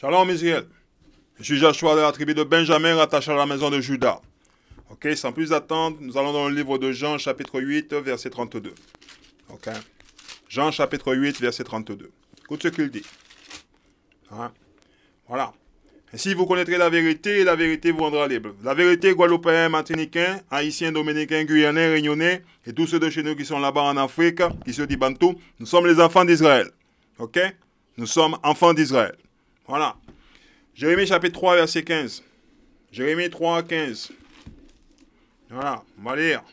Shalom Israël. Je suis Joshua de la tribu de Benjamin, rattaché à la maison de Juda. Ok, sans plus attendre, nous allons dans le livre de Jean, chapitre 8, verset 32. Ok. Jean, chapitre 8, verset 32. Écoute ce qu'il dit. Hein? Voilà. Ainsi, vous connaîtrez la vérité et la vérité vous rendra libre. La vérité, Guadeloupéen, Martiniquais, Haïtiens, Dominicains, Guyanais, Réunionnais, et tous ceux de chez nous qui sont là-bas en Afrique, qui se disent Bantou, nous sommes les enfants d'Israël. Ok? Nous sommes enfants d'Israël. Voilà. Jérémie chapitre 3, verset 15. Jérémie 3, 15. Voilà, on va lire.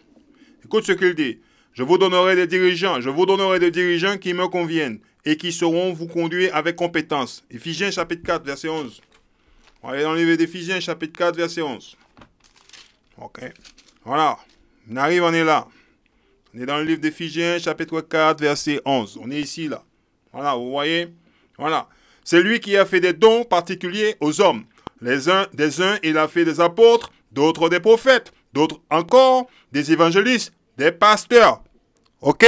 Écoute ce qu'il dit. Je vous donnerai des dirigeants qui me conviennent et qui sauront vous conduire avec compétence. Éphésiens chapitre 4, verset 11. On va aller dans le livre d'Éphésiens chapitre 4, verset 11. Ok. Voilà. On arrive, on est là. On est dans le livre d'Éphésiens chapitre 4, verset 11. On est ici, là. Voilà, vous voyez? Voilà. C'est lui qui a fait des dons particuliers aux hommes. Les uns des uns, il a fait des apôtres, d'autres des prophètes, d'autres encore des évangélistes, des pasteurs. Ok?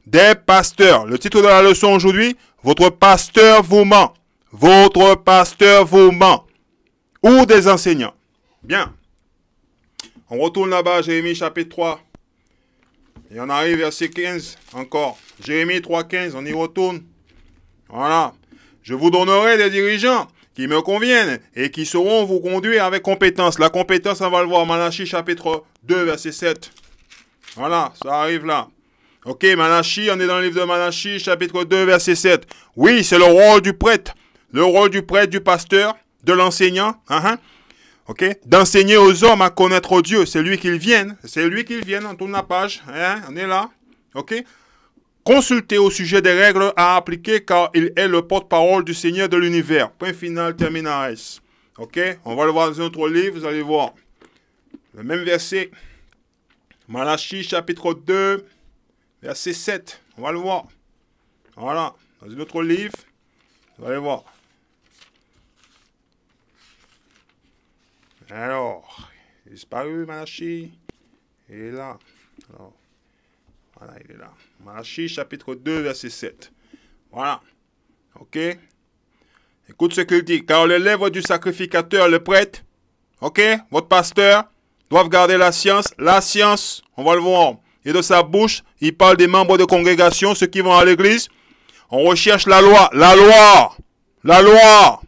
Des pasteurs. Le titre de la leçon aujourd'hui, votre pasteur vous ment. Votre pasteur vous ment. Ou des enseignants. Bien. On retourne là-bas, Jérémie chapitre 3. Et on arrive verset 15 encore. Jérémie 3, 15, on y retourne. Voilà. Je vous donnerai des dirigeants qui me conviennent et qui sauront vous conduire avec compétence. La compétence, on va le voir, Malachie chapitre 2, verset 7. Voilà, ça arrive là. Ok, Malachie, on est dans le livre de Malachie, chapitre 2, verset 7. Oui, c'est le rôle du prêtre. Le rôle du prêtre, du pasteur, de l'enseignant. Ok, d'enseigner aux hommes à connaître Dieu. C'est lui qu'ils viennent. C'est lui qu'ils viennent. On tourne la page. On est là. Ok. Consultez au sujet des règles à appliquer car il est le porte-parole du Seigneur de l'univers. Point final, terminaris. Ok, on va le voir dans un autre livre, vous allez voir. Le même verset. Malachie chapitre 2, verset 7. On va le voir. Voilà, dans un autre livre, vous allez voir. Alors, il est disparu Malachie. Il est là. Alors, voilà, il est là. Malachie, chapitre 2, verset 7. Voilà. Ok. Écoute ce qu'il dit. Car les lèvres du sacrificateur, le prêtre, ok, votre pasteur, doivent garder la science. La science, on va le voir. Et de sa bouche, il parle des membres de congrégation, ceux qui vont à l'église. On recherche la loi. La loi. La loi.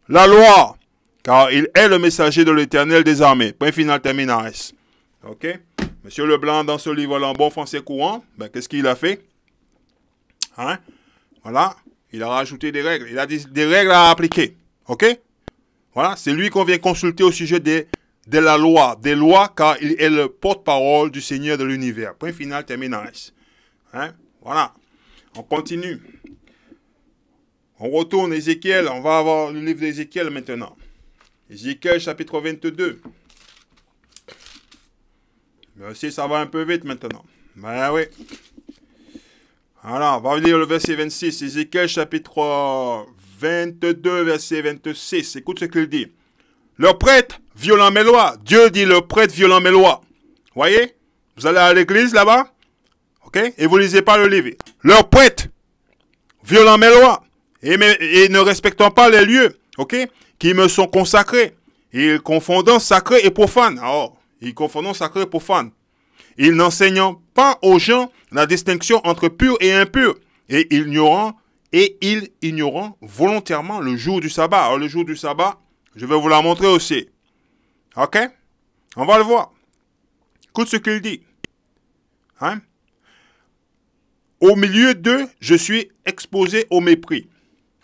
La loi. Car il est le messager de l'Éternel des armées. Point final, terminaris. Ok. Monsieur Leblanc, dans ce livre-là, en bon français courant, ben, qu'est-ce qu'il a fait? Hein? Voilà. Il a rajouté des règles. Il a des règles à appliquer. OK? Voilà. C'est lui qu'on vient consulter au sujet de la loi. Des lois, car il est le porte-parole du Seigneur de l'univers. Point final, terminaris. Hein? Voilà. On continue. On retourne Ézéchiel. On va avoir le livre d'Ézéchiel maintenant. Ézéchiel, chapitre 22. Mais aussi, ça va un peu vite maintenant. Ben oui. Alors, on va lire le verset 26. Ézéchiel chapitre 22, verset 26. Écoute ce qu'il dit. Le prêtre violant mes lois. Dieu dit le prêtre violant mes lois. Voyez? Vous allez à l'église là-bas. OK? Et vous ne lisez pas le livre. Leur prêtre violant mes lois. Et ne respectant pas les lieux. OK? Qui me sont consacrés. Ils confondant sacré et profane. Alors, ils confondant sacré et profane. Ils n'enseignant pas aux gens la distinction entre pur et impur. Et ils ignorant volontairement le jour du sabbat. Alors le jour du sabbat, je vais vous la montrer aussi. Ok? On va le voir. Écoute ce qu'il dit. Hein? Au milieu d'eux, je suis exposé au mépris.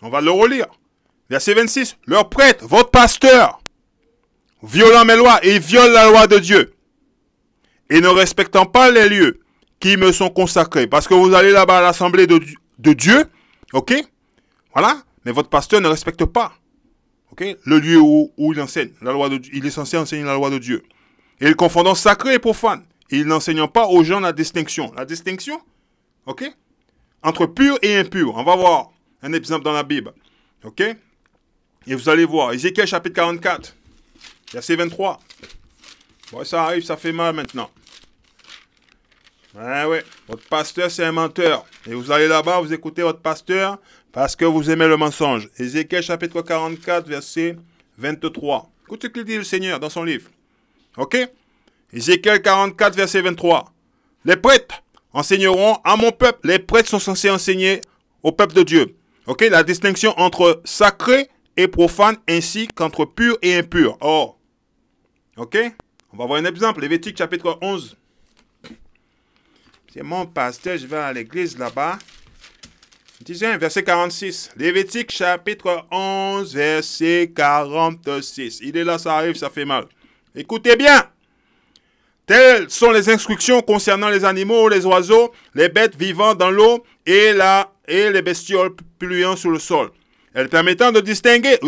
On va le relire. Verset 26. Leur prêtre, votre pasteur, violant mes lois et viole la loi de Dieu. Et ne respectant pas les lieux qui me sont consacrés. Parce que vous allez là-bas à l'assemblée de Dieu. OK? Voilà. Mais votre pasteur ne respecte pas. OK? Le lieu où il enseigne la loi de Dieu. Il est censé enseigner la loi de Dieu. Et il confondant sacré et profane. Et il n'enseignant pas aux gens la distinction. La distinction? OK? Entre pur et impur. On va voir un exemple dans la Bible. OK? Et vous allez voir. Ézéchiel chapitre 44. Verset 23. Bon, ça arrive, ça fait mal maintenant. Ouais, votre pasteur, c'est un menteur. Et vous allez là-bas, vous écoutez votre pasteur, parce que vous aimez le mensonge. Ézéchiel chapitre 44, verset 23. Écoute ce qu'il dit le Seigneur dans son livre. Ok? Ézéchiel 44, verset 23. Les prêtres enseigneront à mon peuple. Les prêtres sont censés enseigner au peuple de Dieu. Ok? La distinction entre sacré et profane, ainsi qu'entre pur et impur. Oh. Ok? On va voir un exemple. Lévitique chapitre 11. C'est mon pasteur, je vais à l'église là-bas. Disons, verset 46. Lévitique chapitre 11, verset 46. Il est là, ça arrive, ça fait mal. Écoutez bien. Telles sont les instructions concernant les animaux, les oiseaux, les bêtes vivant dans l'eau et les bestioles polluant sur le sol. Elles permettant de distinguer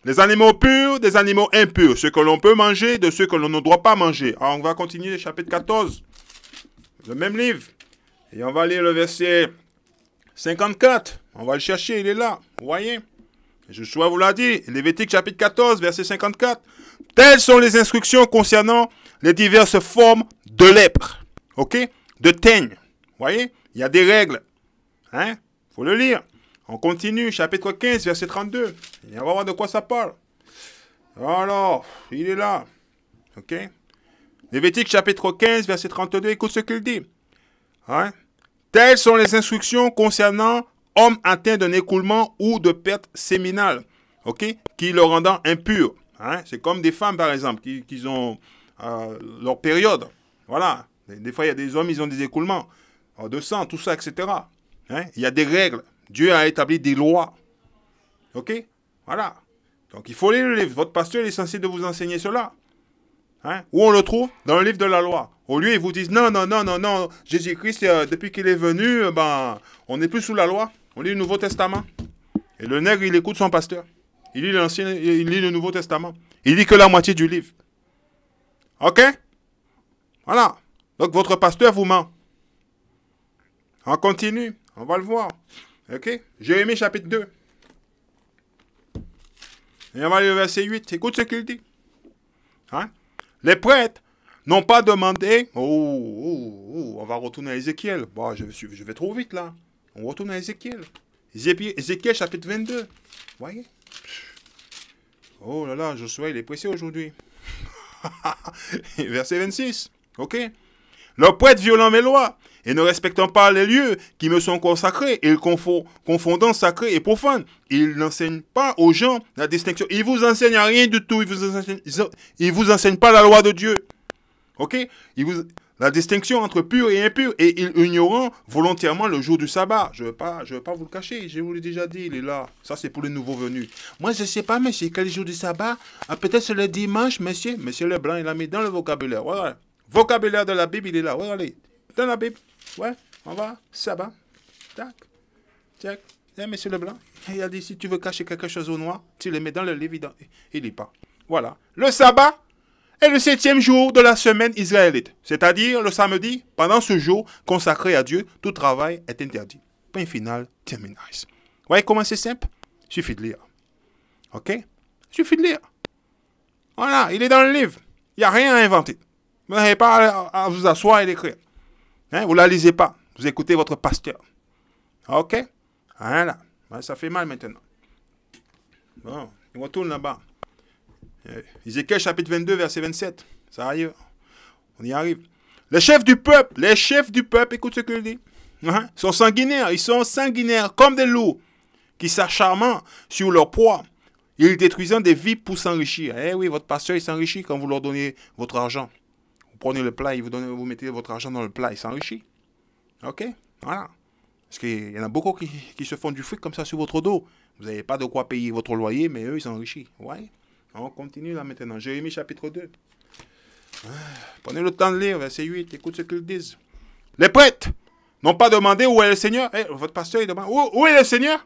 les animaux purs des animaux impurs, ceux que l'on peut manger de ceux que l'on ne doit pas manger. Alors, on va continuer le chapitre 14, le même livre. Et on va lire le verset 54. On va le chercher, il est là. Vous voyez? Josué vous l'a dit. Lévitique chapitre 14, verset 54. Telles sont les instructions concernant les diverses formes de lèpre. Ok? De teigne. Vous voyez? Il y a des règles. Hein? Il faut le lire. On continue, chapitre 15, verset 32. Et on va voir de quoi ça parle. Alors, il est là. Ok? Lévitique chapitre 15, verset 32. Écoute ce qu'il dit. Hein? Telles sont les instructions concernant hommes atteints d'un écoulement ou de perte séminale, ok, qui le rendant impur. Hein? C'est comme des femmes, par exemple, qui ont leur période. Voilà. Des fois, il y a des hommes, ils ont des écoulements de sang, tout ça, etc. Hein? Il y a des règles. Dieu a établi des lois. Ok? Voilà. Donc, il faut lire le livre. Votre pasteur est censé de vous enseigner cela. Hein? Où on le trouve? Dans le livre de la loi. Au lieu, ils vous disent, non, Jésus-Christ, depuis qu'il est venu, on n'est plus sous la loi. On lit le Nouveau Testament. Et le nègre, il écoute son pasteur. Il lit le Nouveau Testament. Il lit que la moitié du livre. Ok? Voilà. Donc, votre pasteur vous ment. On continue. On va le voir. Ok? Jérémie chapitre 2. Et on va lire le verset 8. Écoute ce qu'il dit. Hein? Les prêtres n'ont pas demandé... on va retourner à Ézéchiel. Bon, je vais trop vite là. On retourne à Ézéchiel. Ézéchiel chapitre 22. Vous voyez? Oh là là, Josué, il est pressé aujourd'hui. Verset 26. Ok? Leurs prêtres violant mes lois et ne respectant pas les lieux qui me sont consacrés, ils confondant sacré et profane. Ils n'enseignent pas aux gens la distinction. Ils vous enseignent rien du tout. Ils vous enseignent pas la loi de Dieu. Ok? La distinction entre pur et impur, et ils ignorant volontairement le jour du sabbat. Je ne vais pas vous le cacher, je vous l'ai déjà dit, il est là. Ça, c'est pour les nouveaux venus. Moi, je ne sais pas, monsieur, quel jour du sabbat? Peut-être c'est le dimanche, monsieur. Monsieur Leblanc, il a mis dans le vocabulaire. Voilà. Vocabulaire de la Bible, il est là. Regardez. Dans la Bible. Ouais, on va. Sabbat. Tac. Tac. Et monsieur Leblanc, il a dit, si tu veux cacher quelque chose au noir, tu le mets dans le livre, il lit pas. Voilà. Le sabbat est le 7e jour de la semaine israélite, c'est-à-dire le samedi. Pendant ce jour consacré à Dieu, tout travail est interdit. Point final, terminé. Vous voyez comment c'est simple? Suffit de lire. Ok? Suffit de lire. Voilà, il est dans le livre. Il n'y a rien à inventer. Vous n'avez pas à vous asseoir et l'écrire. Hein? Vous ne la lisez pas. Vous écoutez votre pasteur. Ok? Voilà. Ça fait mal maintenant. Bon, on retourne là-bas. Ézéchiel chapitre 22, verset 27. Ça arrive. On y arrive. Les chefs du peuple, écoute ce qu'il dit. Hein? Sont sanguinaires. Ils sont sanguinaires comme des loups qui s'acharment sur leur proie. Ils détruisant des vies pour s'enrichir. Eh oui, votre pasteur, il s'enrichit quand vous leur donnez votre argent. Vous prenez le plat, vous mettez votre argent dans le plat, il s'enrichit. Ok? Voilà. Parce qu'il y en a beaucoup qui se font du fric comme ça sur votre dos. Vous n'avez pas de quoi payer votre loyer, mais eux, ils s'enrichissent. Ouais. On continue là maintenant. Jérémie chapitre 2. Prenez le temps de lire, verset 8. Écoute ce qu'ils disent. Les prêtres n'ont pas demandé où est le Seigneur. Votre pasteur, il demande où est le Seigneur?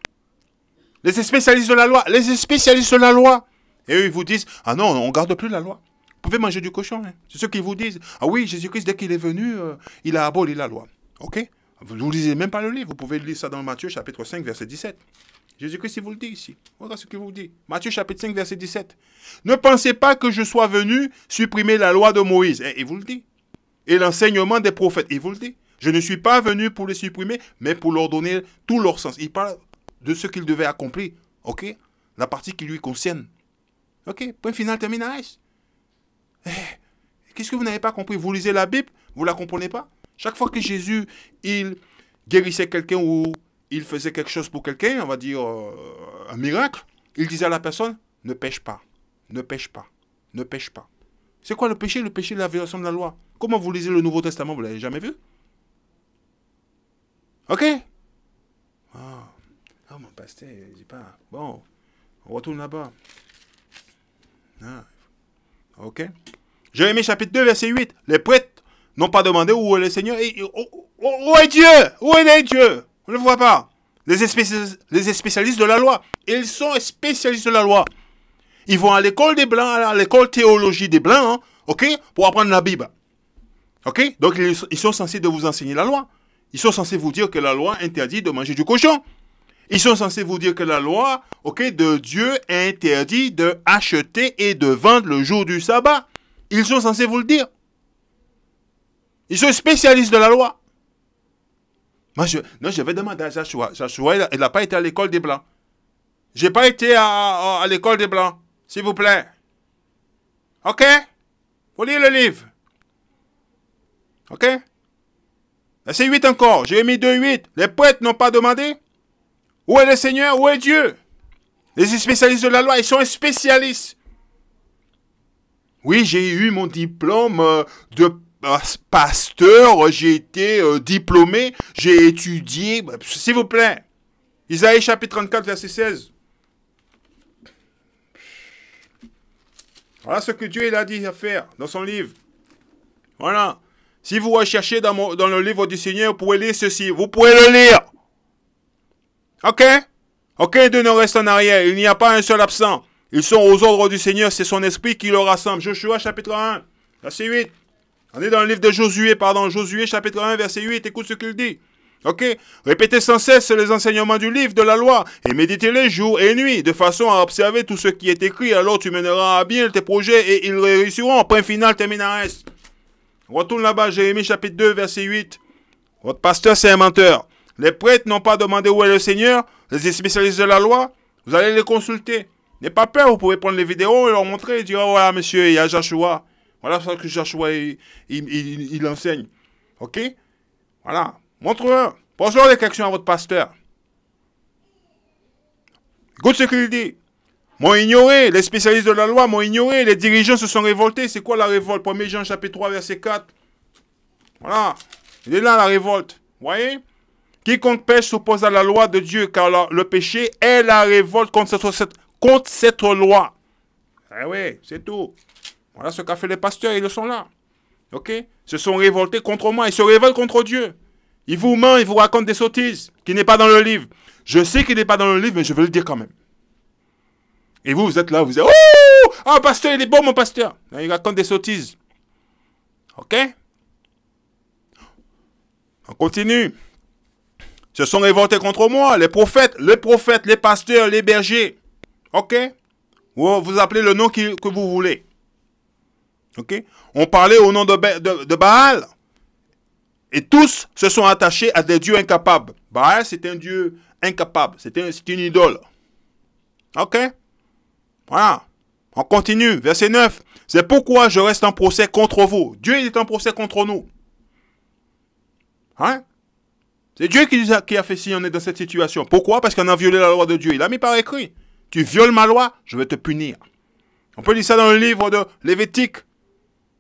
Les spécialistes de la loi. Les spécialistes de la loi. Et eux, ils vous disent, ah non, on ne garde plus la loi. Vous pouvez manger du cochon. Hein. C'est ce qu'ils vous disent. Ah oui, Jésus-Christ, dès qu'il est venu, il a aboli la loi. Ok? Vous ne lisez même pas le livre. Vous pouvez lire ça dans Matthieu chapitre 5, verset 17. Jésus-Christ, il vous le dit ici. Voilà ce qu'il vous dit. Matthieu chapitre 5, verset 17. Ne pensez pas que je sois venu supprimer la loi de Moïse. Il vous le dit. Et l'enseignement des prophètes. Il vous le dit. Je ne suis pas venu pour les supprimer, mais pour leur donner tout leur sens. Il parle de ce qu'ils devaient accomplir. OK? La partie qui lui concerne. OK? Point final, terminus. Qu'est-ce que vous n'avez pas compris? Vous lisez la Bible, vous ne la comprenez pas? Chaque fois que Jésus, il guérissait quelqu'un ou il faisait quelque chose pour quelqu'un, on va dire un miracle, il disait à la personne, ne pêche pas, ne pêche pas, ne pêche pas. C'est quoi le péché? Le péché, la violation de la loi. Comment vous lisez le Nouveau Testament? Vous ne l'avez jamais vu? OK? Oh, mon pasteur, il dit pas. Bon, on retourne là-bas. Ah. OK? Jérémie chapitre 2, verset 8. Les prêtres n'ont pas demandé où est le Seigneur. Où est Dieu? Où est Dieu? On ne le voit pas. Les spécialistes de la loi. Ils sont spécialistes de la loi. Ils vont à l'école des Blancs, à l'école théologie des Blancs, hein, OK? Pour apprendre la Bible. OK? Donc, ils sont censés de vous enseigner la loi. Ils sont censés vous dire que la loi interdit de manger du cochon. Ils sont censés vous dire que la loi, OK, de Dieu interdit de acheter et de vendre le jour du sabbat. Ils sont censés vous le dire. Ils sont spécialistes de la loi. Moi, je vais demander à Joshua. Joshua, il n'a pas été à l'école des Blancs. Je n'ai pas été à l'école des Blancs. S'il vous plaît. OK? Faut lire le livre. OK? Verset 8 encore. Jérémie 2, 8. Les prêtres n'ont pas demandé. Où est le Seigneur? Où est Dieu? Les spécialistes de la loi, ils sont spécialistes. Oui, j'ai eu mon diplôme de pasteur, j'ai été diplômé, j'ai étudié. S'il vous plaît. Isaïe chapitre 34, verset 16. Voilà ce que Dieu il a dit à faire dans son livre. Voilà. Si vous recherchez dans le livre du Seigneur, vous pouvez lire ceci. Vous pouvez le lire. OK? Aucun d'eux ne reste en arrière. Il n'y a pas un seul absent. Ils sont aux ordres du Seigneur. C'est son esprit qui le rassemble. Joshua chapitre 1, verset 8. On est dans le livre de Josué, pardon. Josué chapitre 1, verset 8. Écoute ce qu'il dit. OK? Répétez sans cesse les enseignements du livre de la loi et méditez-les jour et nuit, de façon à observer tout ce qui est écrit. Alors tu mèneras à bien tes projets et ils réussiront. Point final, terminus. Retourne là-bas, Jérémie chapitre 2, verset 8. Votre pasteur, c'est un menteur. Les prêtres n'ont pas demandé où est le Seigneur. Les spécialistes de la loi, vous allez les consulter. N'ayez pas peur, vous pouvez prendre les vidéos et leur montrer et dire, oh, voilà, monsieur, il y a Joshua. Voilà ce que Joshua, il enseigne. OK? Voilà. Montre-leur. Pose-leur des questions à votre pasteur. Écoute ce qu'il dit. M'ont ignoré, les spécialistes de la loi m'ont ignoré, les dirigeants se sont révoltés. C'est quoi la révolte? 1 Jean chapitre 3, verset 4. Voilà. Il est là, la révolte. Vous voyez? Quiconque pêche s'oppose à la loi de Dieu, car le péché est la révolte contre cette loi. Eh oui, c'est tout. Voilà ce qu'a fait les pasteurs, ils sont là. OK? Ils se sont révoltés contre moi, ils se révoltent contre Dieu. Ils vous mentent, ils vous racontent des sottises qui n'est pas dans le livre. Je sais qu'il n'est pas dans le livre, mais je vais le dire quand même. Et vous êtes là, vous dites, oh, ah, pasteur, il est bon, mon pasteur. Il raconte des sottises. OK? On continue. Se sont révoltés contre moi, les prophètes, les pasteurs, les bergers. OK? Vous appelez le nom que vous voulez. OK? On parlait au nom de Baal. Et tous se sont attachés à des dieux incapables. Baal, c'est un dieu incapable. C'est une idole. OK? Voilà. On continue. Verset 9. C'est pourquoi je reste en procès contre vous. Dieu il est en procès contre nous. Hein? C'est Dieu qui a fait si on est dans cette situation. Pourquoi? Parce qu'on a violé la loi de Dieu. Il a mis par écrit. Tu violes ma loi, je vais te punir. On peut lire ça dans le livre de Lévitique.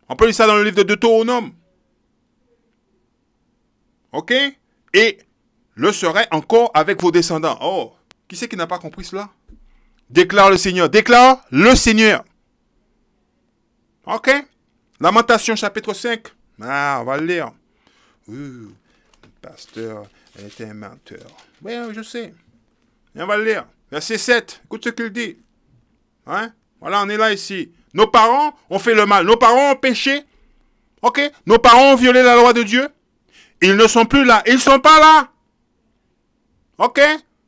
On peut lire ça dans le livre de Deutéronome. OK? Et le serait encore avec vos descendants. Oh, qui c'est qui n'a pas compris cela? Déclare le Seigneur. Déclare le Seigneur. OK? Lamentation chapitre 5. Ah, on va le lire. Le pasteur est un menteur. Oui, je sais. Et on va le lire. Verset 7. Écoute ce qu'il dit. Hein? Voilà, on est là ici. Nos parents ont fait le mal. Nos parents ont péché. OK? Nos parents ont violé la loi de Dieu. Ils ne sont plus là. Ils ne sont pas là. OK?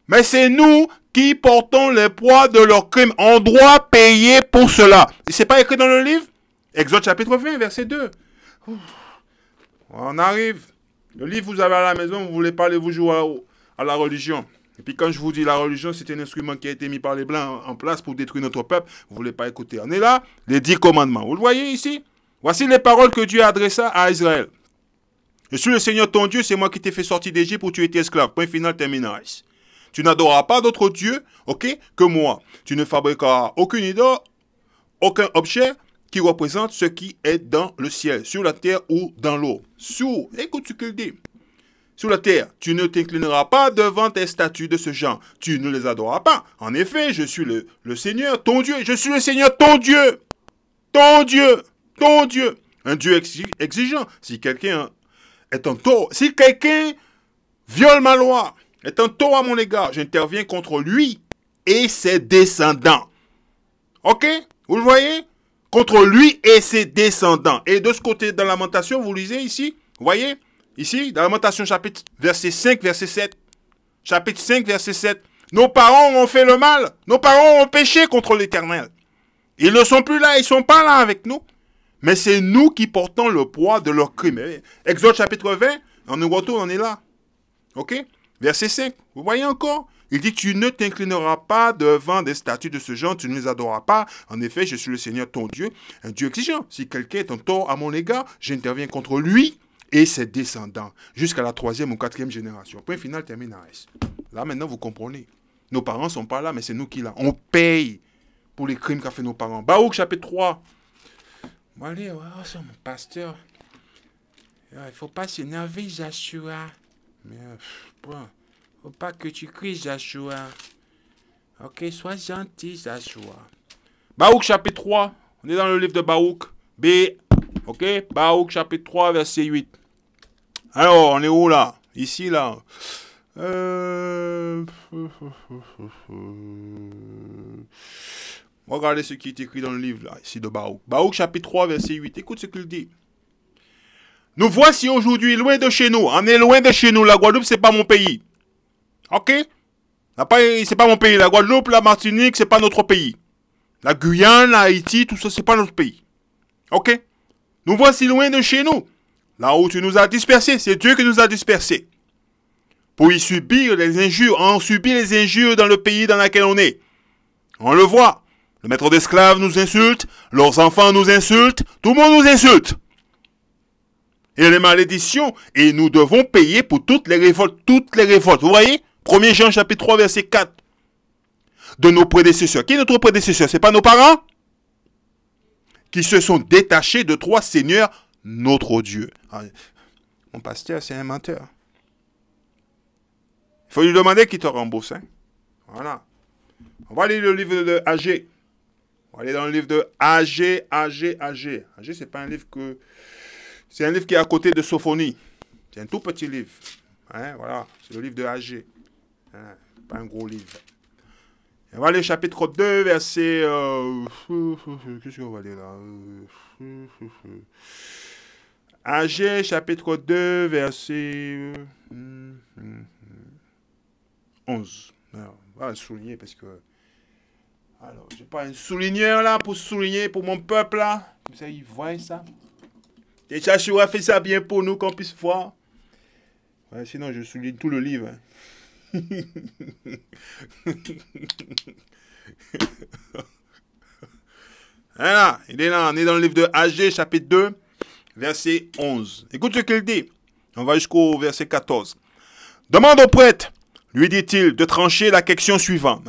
Mais c'est nous qui portons les poids de leurs crimes. On doit payer pour cela. Ce n'est pas écrit dans le livre? Exode chapitre 20, verset 2. On arrive. Le livre, vous avez à la maison, vous ne voulez pas aller vous jouer à la religion. Et puis quand je vous dis la religion, c'est un instrument qui a été mis par les Blancs en place pour détruire notre peuple. Vous ne voulez pas écouter. On est là, les 10 commandements. Vous le voyez ici? Voici les paroles que Dieu adressa à Israël. Je suis le Seigneur ton Dieu, c'est moi qui t'ai fait sortir d'Égypte où tu étais esclave. Point final, terminais. Tu n'adoreras pas d'autre Dieu, ok, que moi. Tu ne fabriqueras aucune idole, aucun objet qui représente ce qui est dans le ciel, sur la terre ou dans l'eau. Écoute ce qu'il dit. Sur la terre, tu ne t'inclineras pas devant tes statues de ce genre. Tu ne les adoreras pas. En effet, je suis le Seigneur, ton Dieu. Je suis le Seigneur, ton Dieu. Ton Dieu. Ton Dieu. Un Dieu exigeant. Si quelqu'un est en tort, si quelqu'un viole ma loi, est en tort à mon égard, j'interviens contre lui et ses descendants. Ok? Vous le voyez? Contre lui et ses descendants. Et de ce côté, dans Lamentation, vous lisez ici, vous voyez? Ici, dans Lamentation chapitre verset 5, verset 7. Chapitre 5, verset 7. Nos parents ont fait le mal. Nos parents ont péché contre l'Éternel. Ils ne sont plus là, ils ne sont pas là avec nous. Mais c'est nous qui portons le poids de leurs crimes. Exode chapitre 20, on nous retourne, on est là. Ok? Verset 5. Vous voyez encore? Il dit, tu ne t'inclineras pas devant des statues de ce genre, tu ne les adoreras pas. En effet, je suis le Seigneur ton Dieu, un Dieu exigeant. Si quelqu'un est en tort à mon égard, j'interviens contre lui et ses descendants, jusqu'à la 3e ou 4e génération. Point final, terminais. Là, maintenant, vous comprenez. Nos parents ne sont pas là, mais c'est nous qui là. On paye pour les crimes qu'a fait nos parents. Baruch, chapitre 3. Bon, allez, c'est mon pasteur. Il ne faut pas s'énerver, Joshua. Mais, faut pas que tu cries, Joshua. Ok, sois gentil, Joshua. Baruch, chapitre 3. On est dans le livre de Baruch. Ok, Baruch, chapitre 3, verset 8. Alors, on est où là? Ici, là. Regardez ce qui est écrit dans le livre, là, ici de Baruch. Baruch, chapitre 3, verset 8. Écoute ce qu'il dit. Nous voici aujourd'hui loin de chez nous. On est loin de chez nous. La Guadeloupe, c'est pas mon pays. Ok? C'est pas mon pays. La Guadeloupe, la Martinique, c'est pas notre pays. La Guyane, Haïti, tout ça, c'est pas notre pays. Ok? Nous voici loin de chez nous. Là où tu nous as dispersés, c'est Dieu qui nous a dispersés. Pour y subir les injures. On subit les injures dans le pays dans lequel on est. On le voit. Le maître d'esclaves nous insulte. Leurs enfants nous insultent. Tout le monde nous insulte. Et les malédictions. Et nous devons payer pour toutes les révoltes. Toutes les révoltes. Vous voyez? 1 Jean chapitre 3 verset 4. De nos prédécesseurs. Qui est notre prédécesseur? Ce n'est pas nos parents? Qui se sont détachés de toi, Seigneur, notre Dieu. Mon pasteur, c'est un menteur. Il faut lui demander qui te rembourse. Hein? Voilà. On va lire le livre de Agé. On va aller dans le livre de Agé. Agé, c'est pas un livre que... C'est un livre qui est à côté de Sophonie. C'est un tout petit livre. Hein? Voilà. C'est le livre de Agé. Hein? Pas un gros livre. On va aller chapitre 2, verset... Qu'est-ce qu'on va aller là? Agé, chapitre 2, verset 11. Alors, on va souligner parce que... Alors, j'ai pas un souligneur là pour souligner pour mon peuple là. Comme ça, ils voient ça. Déjà, je vais faire ça bien pour nous qu'on puisse voir. Ouais, sinon, je souligne tout le livre. Hein. Voilà, il est là, on est dans le livre de Agé, chapitre 2, verset 11. Écoute ce qu'il dit. On va jusqu'au verset 14. Demande au prêtre, lui dit-il, de trancher la question suivante.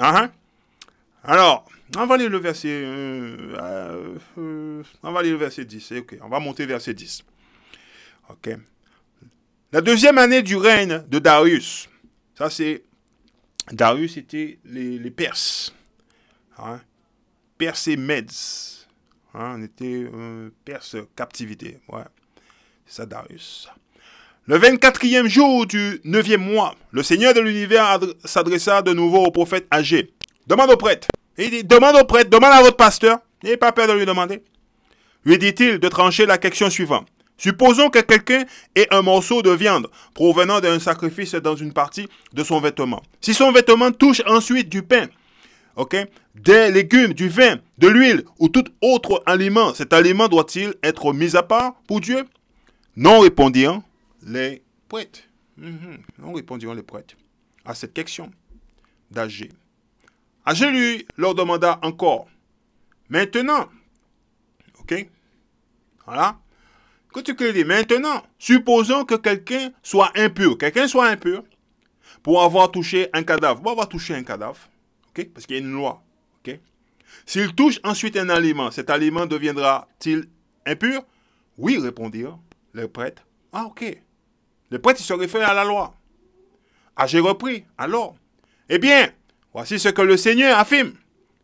Alors, on va lire le verset... on va lire le verset 10. Ok, on va monter verset 10. Ok. La deuxième année du règne de Darius. Ça, c'est... Darius, c'était les Perses. Hein? Perses et Mèdes. Hein? On était Perse captivité. Ouais. C'est ça, Darius. Le 24e jour du 9e mois, le Seigneur de l'univers s'adressa de nouveau au prophète Agé. Demande au prêtre. Il dit, demande au prêtre, demande à votre pasteur. N'ayez pas peur de lui demander. Lui dit-il de trancher la question suivante. Supposons que quelqu'un ait un morceau de viande provenant d'un sacrifice dans une partie de son vêtement. Si son vêtement touche ensuite du pain, des légumes, du vin, de l'huile ou tout autre aliment, cet aliment doit-il être mis à part pour Dieu? Non, répondirent les Prêtres. Nous répondirons les prêtres à cette question d'Agé. Agé lui leur demanda encore. Maintenant, ok, voilà. Qu'est-ce qu'il dit? Maintenant, supposons que quelqu'un soit impur. Quelqu'un soit impur pour avoir touché un cadavre. Pour avoir touché un cadavre, ok, parce qu'il y a une loi, ok. S'il touche ensuite un aliment, cet aliment deviendra-t-il impur? Oui, répondirent les prêtres. Ah, ok. Les prêtres se réfèrent à la loi. Ah, j'ai repris. Alors, eh bien, voici ce que le Seigneur affirme.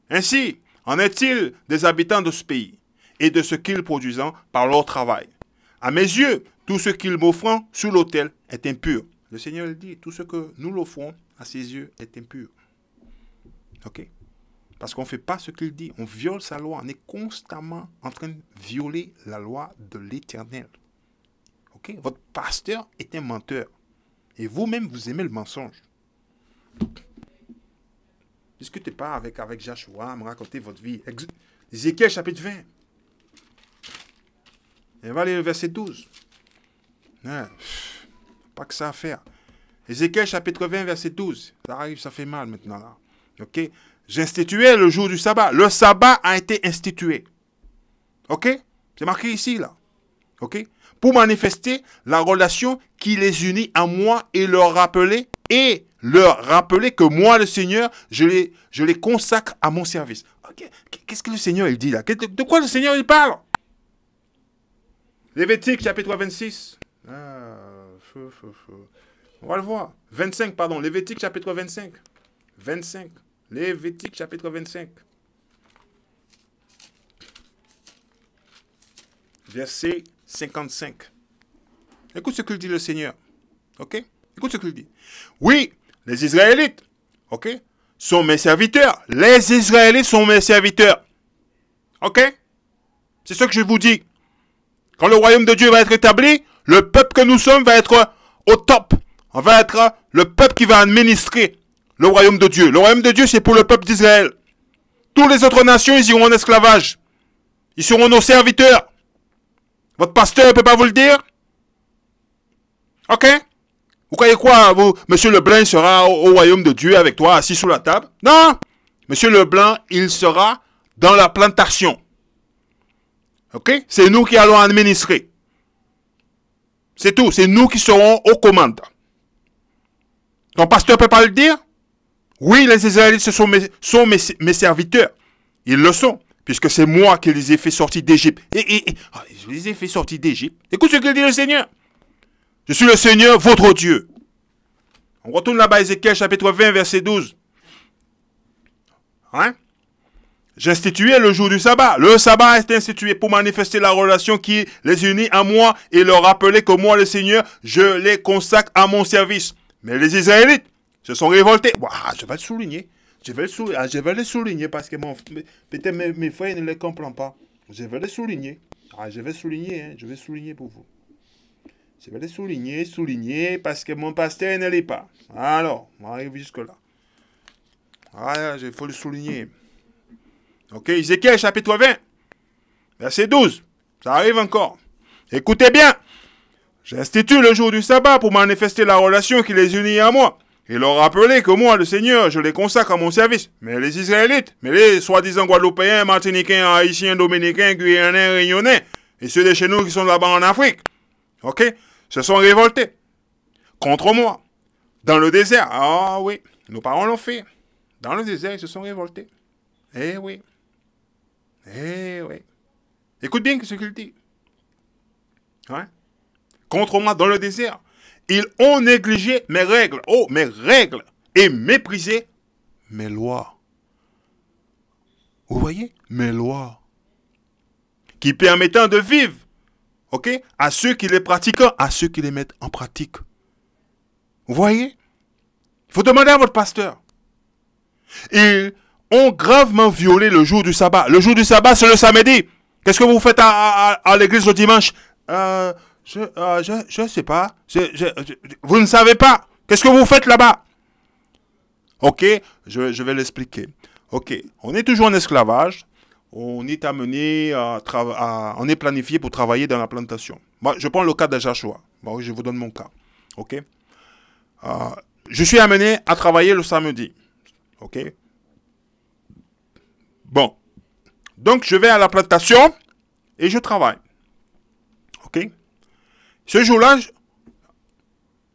Ainsi, en est-il des habitants de ce pays et de ce qu'ils produisent par leur travail. À mes yeux, tout ce qu'ils m'offrent sur l'autel est impur. Le Seigneur le dit, tout ce que nous l'offrons à ses yeux est impur. Ok? Parce qu'on ne fait pas ce qu'il dit, on viole sa loi, on est constamment en train de violer la loi de l'Éternel. Ok? Votre pasteur est un menteur. Et vous-même, vous aimez le mensonge. Puisque tu n'es pas avec Joshua à me raconter votre vie. Ézéchiel chapitre 20. Et on va aller au verset 12. Pas que ça à faire. Ézéchiel chapitre 20, verset 12. Ça arrive, ça fait mal maintenant là. Ok? J'instituais le jour du sabbat. Le sabbat a été institué. Ok? C'est marqué ici là. Ok? Pour manifester la relation qui les unit à moi et leur rappeler que moi, le Seigneur, je les consacre à mon service. Okay. Qu'est-ce que le Seigneur il dit là? De quoi le Seigneur il parle? Lévitique chapitre 26. On va le voir. 25, pardon. Lévitique chapitre 25. 25. Lévitique chapitre 25. Verset 55. Écoute ce que dit le Seigneur. Ok? Écoute ce qu'il dit. Oui, les Israélites, ok, sont mes serviteurs. Les Israélites sont mes serviteurs. Ok? C'est ce que je vous dis. Quand le royaume de Dieu va être établi, le peuple que nous sommes va être au top. On va être le peuple qui va administrer le royaume de Dieu. Le royaume de Dieu, c'est pour le peuple d'Israël. Toutes les autres nations, ils iront en esclavage. Ils seront nos serviteurs. Votre pasteur ne peut pas vous le dire? Ok? Vous croyez quoi, vous? Monsieur Leblanc sera au royaume de Dieu avec toi, assis sous la table? Non! Monsieur Leblanc, il sera dans la plantation. Ok? C'est nous qui allons administrer. C'est tout. C'est nous qui serons aux commandes. Ton pasteur ne peut pas le dire? Oui, les Israélites sont mes serviteurs. Ils le sont. Puisque c'est moi qui les ai fait sortir d'Égypte. Je les ai fait sortir d'Égypte. Écoute ce que dit le Seigneur. Je suis le Seigneur, votre Dieu. On retourne là-bas, Ézéchiel chapitre 20, verset 12. Hein? J'instituais le jour du sabbat. Le sabbat est institué pour manifester la relation qui les unit à moi et leur rappeler que moi, le Seigneur, je les consacre à mon service. Mais les Israélites se sont révoltés. Je vais le souligner. Je vais le souligner parce que peut-être mes frères ne les comprennent pas. Je vais le souligner. Je vais souligner, hein. Je vais souligner pour vous. Je vais le souligner parce que mon pasteur ne l'est pas. Alors, on arrive jusque-là. Il faut le souligner. Ok, Ézéchiel chapitre 20, verset 12. Ça arrive encore. Écoutez bien. J'institue le jour du sabbat pour manifester la relation qui les unit à moi. Et leur rappeler que moi, le Seigneur, je les consacre à mon service. Mais les Israélites, mais les soi-disant Guadeloupéens, Martiniquais, Haïtiens, Dominicains, Guyanais, Réunionnais, et ceux de chez nous qui sont là-bas en Afrique, ok, se sont révoltés contre moi. Dans le désert, ah oui, nos parents l'ont fait. Dans le désert, ils se sont révoltés. Eh oui. Eh oui. Écoute bien ce qu'il dit. Hein? Contre moi dans le désert. Ils ont négligé mes règles. Oh, mes règles. Et méprisé mes lois. Vous voyez? Mes lois. Qui permettant de vivre. Ok? À ceux qui les pratiquent, à ceux qui les mettent en pratique. Vous voyez? Il faut demander à votre pasteur. Ils ont gravement violé le jour du sabbat. Le jour du sabbat, c'est le samedi. Qu'est-ce que vous faites à l'église le dimanche? Je ne sais pas. Vous ne savez pas. Qu'est-ce que vous faites là-bas? Ok, je vais l'expliquer. Ok, on est toujours en esclavage. On est amené on est planifié pour travailler dans la plantation. Moi, je prends le cas de Joshua. Bon, je vous donne mon cas. Ok? Je suis amené à travailler le samedi. Ok? Bon. Donc, je vais à la plantation et je travaille. Ok? Ce jour-là,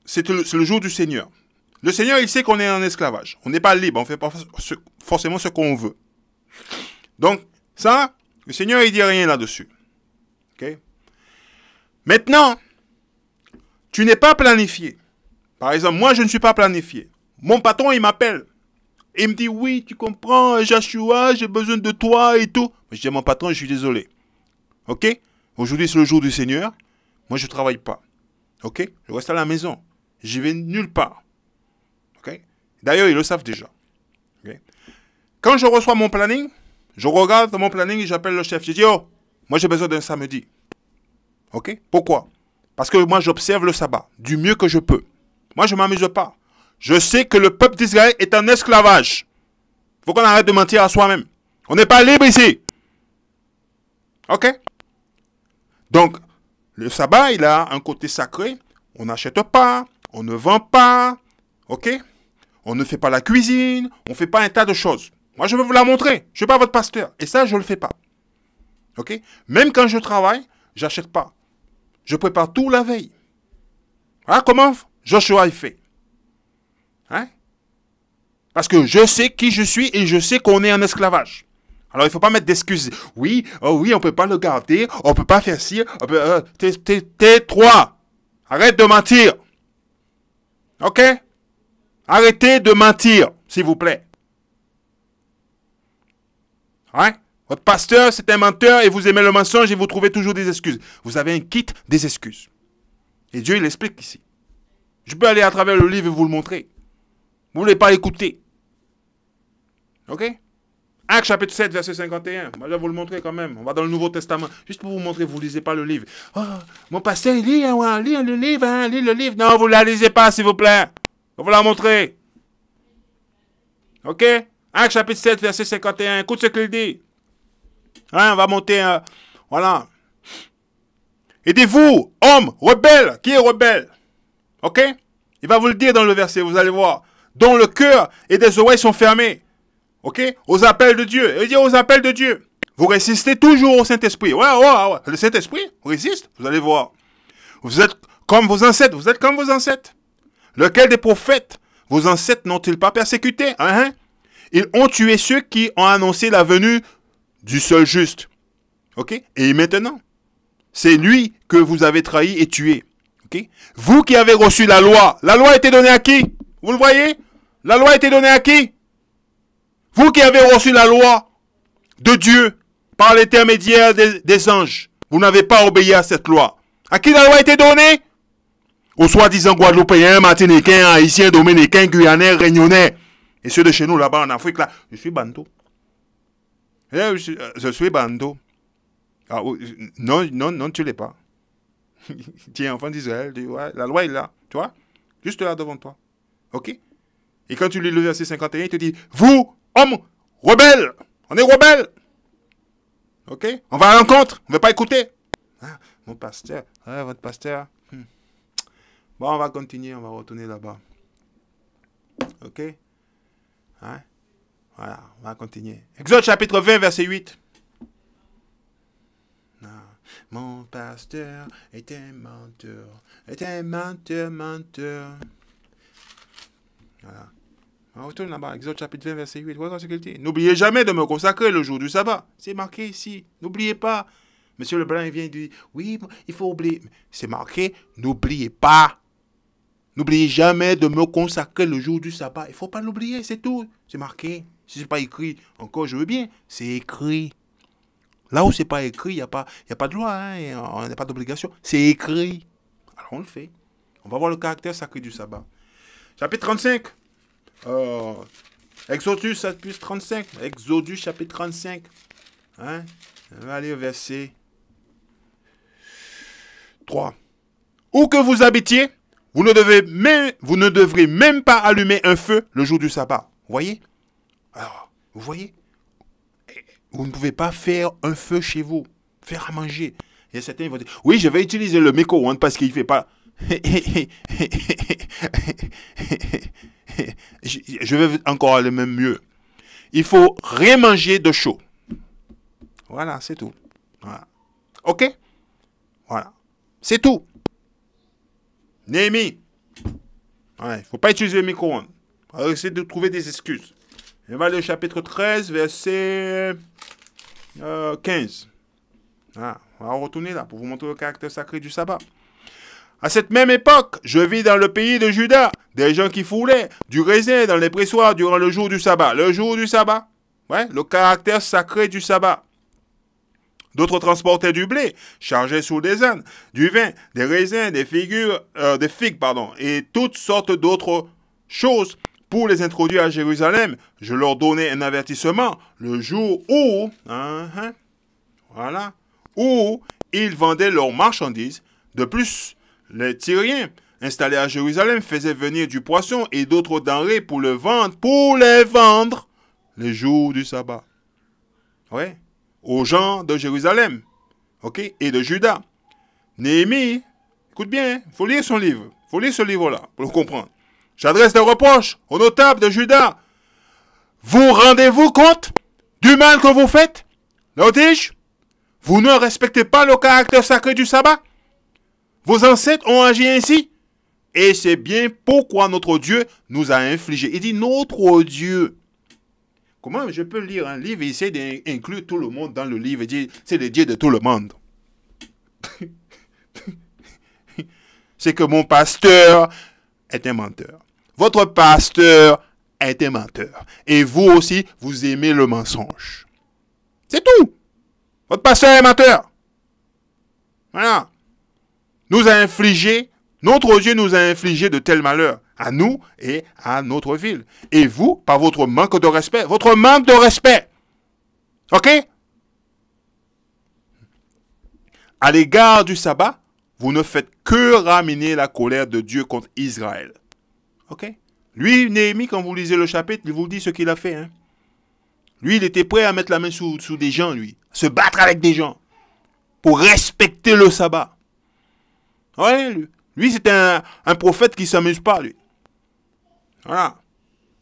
c'est le jour du Seigneur. Le Seigneur, il sait qu'on est en esclavage. On n'est pas libre. On ne fait pas forcément ce qu'on veut. Donc, ça, le Seigneur, il dit rien là-dessus. Ok? Maintenant, tu n'es pas planifié. Par exemple, moi, je ne suis pas planifié. Mon patron, il m'appelle. Il me dit, oui, tu comprends, Joshua, j'ai besoin de toi et tout. Je dis à mon patron, je suis désolé. Ok? Aujourd'hui, c'est le jour du Seigneur. Moi, je ne travaille pas. Ok? Je reste à la maison. Je vais nulle part. Ok? D'ailleurs, ils le savent déjà. Okay? Quand je reçois mon planning, je regarde mon planning et j'appelle le chef. Je dis, oh, moi, j'ai besoin d'un samedi. Ok? Pourquoi? Parce que moi, j'observe le sabbat du mieux que je peux. Moi, je ne m'amuse pas. Je sais que le peuple d'Israël est en esclavage. Il faut qu'on arrête de mentir à soi-même. On n'est pas libre ici. Ok? Donc, le sabbat, il a un côté sacré. On n'achète pas, on ne vend pas. Ok? On ne fait pas la cuisine, on ne fait pas un tas de choses. Moi, je veux vous la montrer. Je ne suis pas votre pasteur. Et ça, je ne le fais pas. Ok? Même quand je travaille, j'achète pas. Je prépare tout la veille. Voilà comment Joshua il fait. Hein? Parce que je sais qui je suis et je sais qu'on est en esclavage. Alors, il ne faut pas mettre d'excuses. Oui, oh oui, on ne peut pas le garder, on ne peut pas faire ci. Tais-toi. Arrête de mentir. Ok? Arrêtez de mentir, s'il vous plaît. Hein? Votre pasteur, c'est un menteur et vous aimez le mensonge et vous trouvez toujours des excuses. Vous avez un kit des excuses. Et Dieu, il explique ici. Je peux aller à travers le livre et vous le montrer. Vous ne voulez pas écouter. Ok? Actes chapitre 7, verset 51. Moi, je vais vous le montrer quand même. On va dans le Nouveau Testament. Juste pour vous montrer, vous ne lisez pas le livre. Oh, mon pasteur, il lit, hein, lit le livre, hein, lit le livre. Non, vous ne la lisez pas, s'il vous plaît. Je vais vous la montrer. Ok? Actes chapitre 7, verset 51. Écoute ce qu'il dit. Hein, on va monter. Voilà. Et dites-vous, homme, rebelle. Qui est rebelle? Ok? Il va vous le dire dans le verset, vous allez voir. Dont le cœur et des oreilles sont fermés. Ok? Aux appels de Dieu. Il dit aux appels de Dieu. Vous résistez toujours au Saint-Esprit. Ouais. Le Saint-Esprit résiste. Vous allez voir. Vous êtes comme vos ancêtres. Vous êtes comme vos ancêtres. Lequel des prophètes, vos ancêtres n'ont-ils pas persécuté? Hein? Ils ont tué ceux qui ont annoncé la venue du seul juste. Ok? Et maintenant, c'est lui que vous avez trahi et tué. Ok? Vous qui avez reçu la loi a été donnée à qui? Vous le voyez? La loi a été donnée à qui? Vous qui avez reçu la loi de Dieu par l'intermédiaire des anges, vous n'avez pas obéi à cette loi. À qui la loi a été donnée? Aux soi-disant Guadeloupéens, Martiniquais, Haïtiens, Dominicains, Guyanais, Réunionnais. Et ceux de chez nous, là-bas en Afrique, là, je suis Banto. Je suis Banto. Ah, non, tu ne l'es pas. Tu es enfant d'Israël, ouais, la loi est là, tu vois, juste là devant toi. Ok? Et quand tu lis le verset 51, il te dit, vous, hommes, rebelles, on est rebelles. Ok? On va à l'encontre, on ne veut pas écouter. Ah, mon pasteur, votre pasteur. Bon, on va continuer, on va retourner là-bas. Ok? Hein? Voilà, on va continuer. Exode chapitre 20, verset 8. Mon pasteur est un menteur. Voilà. On retourne là-bas, Exode chapitre 20, verset 8. Voilà ce qu'il dit. N'oubliez jamais de me consacrer le jour du sabbat. C'est marqué ici. N'oubliez pas. Monsieur Leblanc, il vient dire, oui, il faut oublier. C'est marqué, n'oubliez pas. N'oubliez jamais de me consacrer le jour du sabbat. Il ne faut pas l'oublier, c'est tout. C'est marqué. Si ce n'est pas écrit, encore je veux bien. C'est écrit. Là où ce n'est pas écrit, il n'y a pas de loi, hein, on n'a pas d'obligation. C'est écrit. Alors on le fait. On va voir le caractère sacré du sabbat. Chapitre 35. Exodus chapitre 35. Exodus chapitre 35. Hein? On va aller au verset 3. Où que vous habitiez, vous ne devrez même pas allumer un feu le jour du sabbat. Vous voyez? Alors, vous voyez? Vous ne pouvez pas faire un feu chez vous, faire à manger. Il y a certains qui vont dire, oui, je vais utiliser le micro-ondes parce qu'il ne fait pas. Je vais encore aller même mieux. Il faut rien manger de chaud. Voilà, c'est tout. Voilà. OK? Voilà. C'est tout. Néhémie. Il ne faut pas utiliser le micro-ondes. Essayez de trouver des excuses. On va aller au chapitre 13, verset 15. Voilà. On va retourner là pour vous montrer le caractère sacré du sabbat. À cette même époque, je vis dans le pays de Juda des gens qui foulaient du raisin dans les pressoirs durant le jour du sabbat. Le jour du sabbat. Ouais, le caractère sacré du sabbat. D'autres transportaient du blé, chargés sous des ânes, du vin, des raisins, des figues, et toutes sortes d'autres choses pour les introduire à Jérusalem. Je leur donnais un avertissement le jour où, où ils vendaient leurs marchandises. De plus, les Tyriens installés à Jérusalem faisaient venir du poisson et d'autres denrées pour les vendre les jours du sabbat. Ouais. Aux gens de Jérusalem, ok, et de Juda. Néhémie, écoute bien, il faut lire son livre. Il faut lire ce livre-là pour le comprendre. J'adresse des reproches aux notables de Juda. Vous rendez-vous compte du mal que vous faites? Leur dis-je, vous ne respectez pas le caractère sacré du sabbat. Vos ancêtres ont agi ainsi. Et c'est bien pourquoi notre Dieu nous a infligé. Il dit notre Dieu. Comment je peux lire un livre et essayer d'inclure tout le monde dans le livre et dire c'est le Dieu de tout le monde? C'est que mon pasteur est un menteur. Votre pasteur est un menteur. Et vous aussi, vous aimez le mensonge. C'est tout. Votre pasteur est menteur. Voilà. Notre Dieu nous a infligé de tels malheurs à nous et à notre ville. Et vous, par votre manque de respect, ok? À l'égard du sabbat, vous ne faites que ramener la colère de Dieu contre Israël. Ok? Lui, Néhémie, quand vous lisez le chapitre, il vous dit ce qu'il a fait. Hein? Lui, il était prêt à mettre la main sous des gens, lui. Se battre avec des gens. Pour respecter le sabbat. Ouais, lui c'est un prophète qui ne s'amuse pas, lui. Voilà.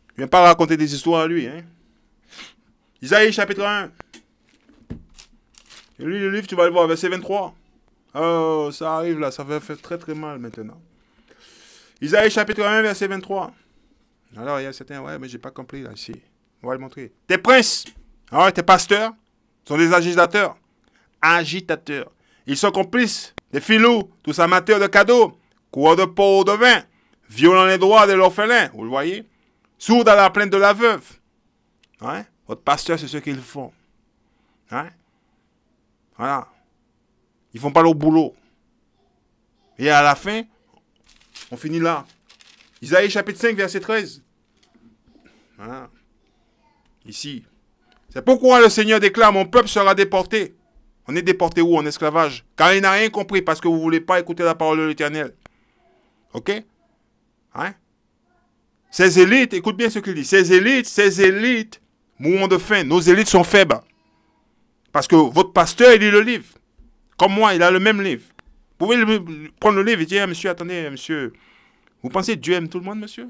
Je ne viens pas raconter des histoires à lui. Hein. Isaïe chapitre 1. Et lui, le livre, tu vas le voir, verset 23. Oh, ça arrive là, ça va faire très très mal maintenant. Isaïe chapitre 1, verset 23. Alors, il y a certains, ouais, mais j'ai pas compris là, ici. On va le montrer. Tes princes, tes pasteurs, sont des agitateurs. Ils sont complices des filous, tous amateurs de cadeaux, coureurs de pots de vin, violant les droits de l'orphelin, vous le voyez, sourds à la plainte de la veuve. Hein? Votre pasteur, c'est ce qu'ils font. Hein? Voilà. Ils font pas leur boulot. Et à la fin, on finit là. Isaïe chapitre 5, verset 13. Voilà. Ici. C'est pourquoi le Seigneur déclare, mon peuple sera déporté. On est déporté où? En esclavage. Car il n'a rien compris parce que vous ne voulez pas écouter la parole de l'Éternel. Ok? Hein? Ces élites, écoute bien ce qu'il dit. Ces élites, mourront de faim. Nos élites sont faibles. Parce que votre pasteur, il lit le livre. Comme moi, il a le même livre. Vous pouvez prendre le livre et dire, monsieur, attendez, monsieur. Vous pensez que Dieu aime tout le monde, monsieur?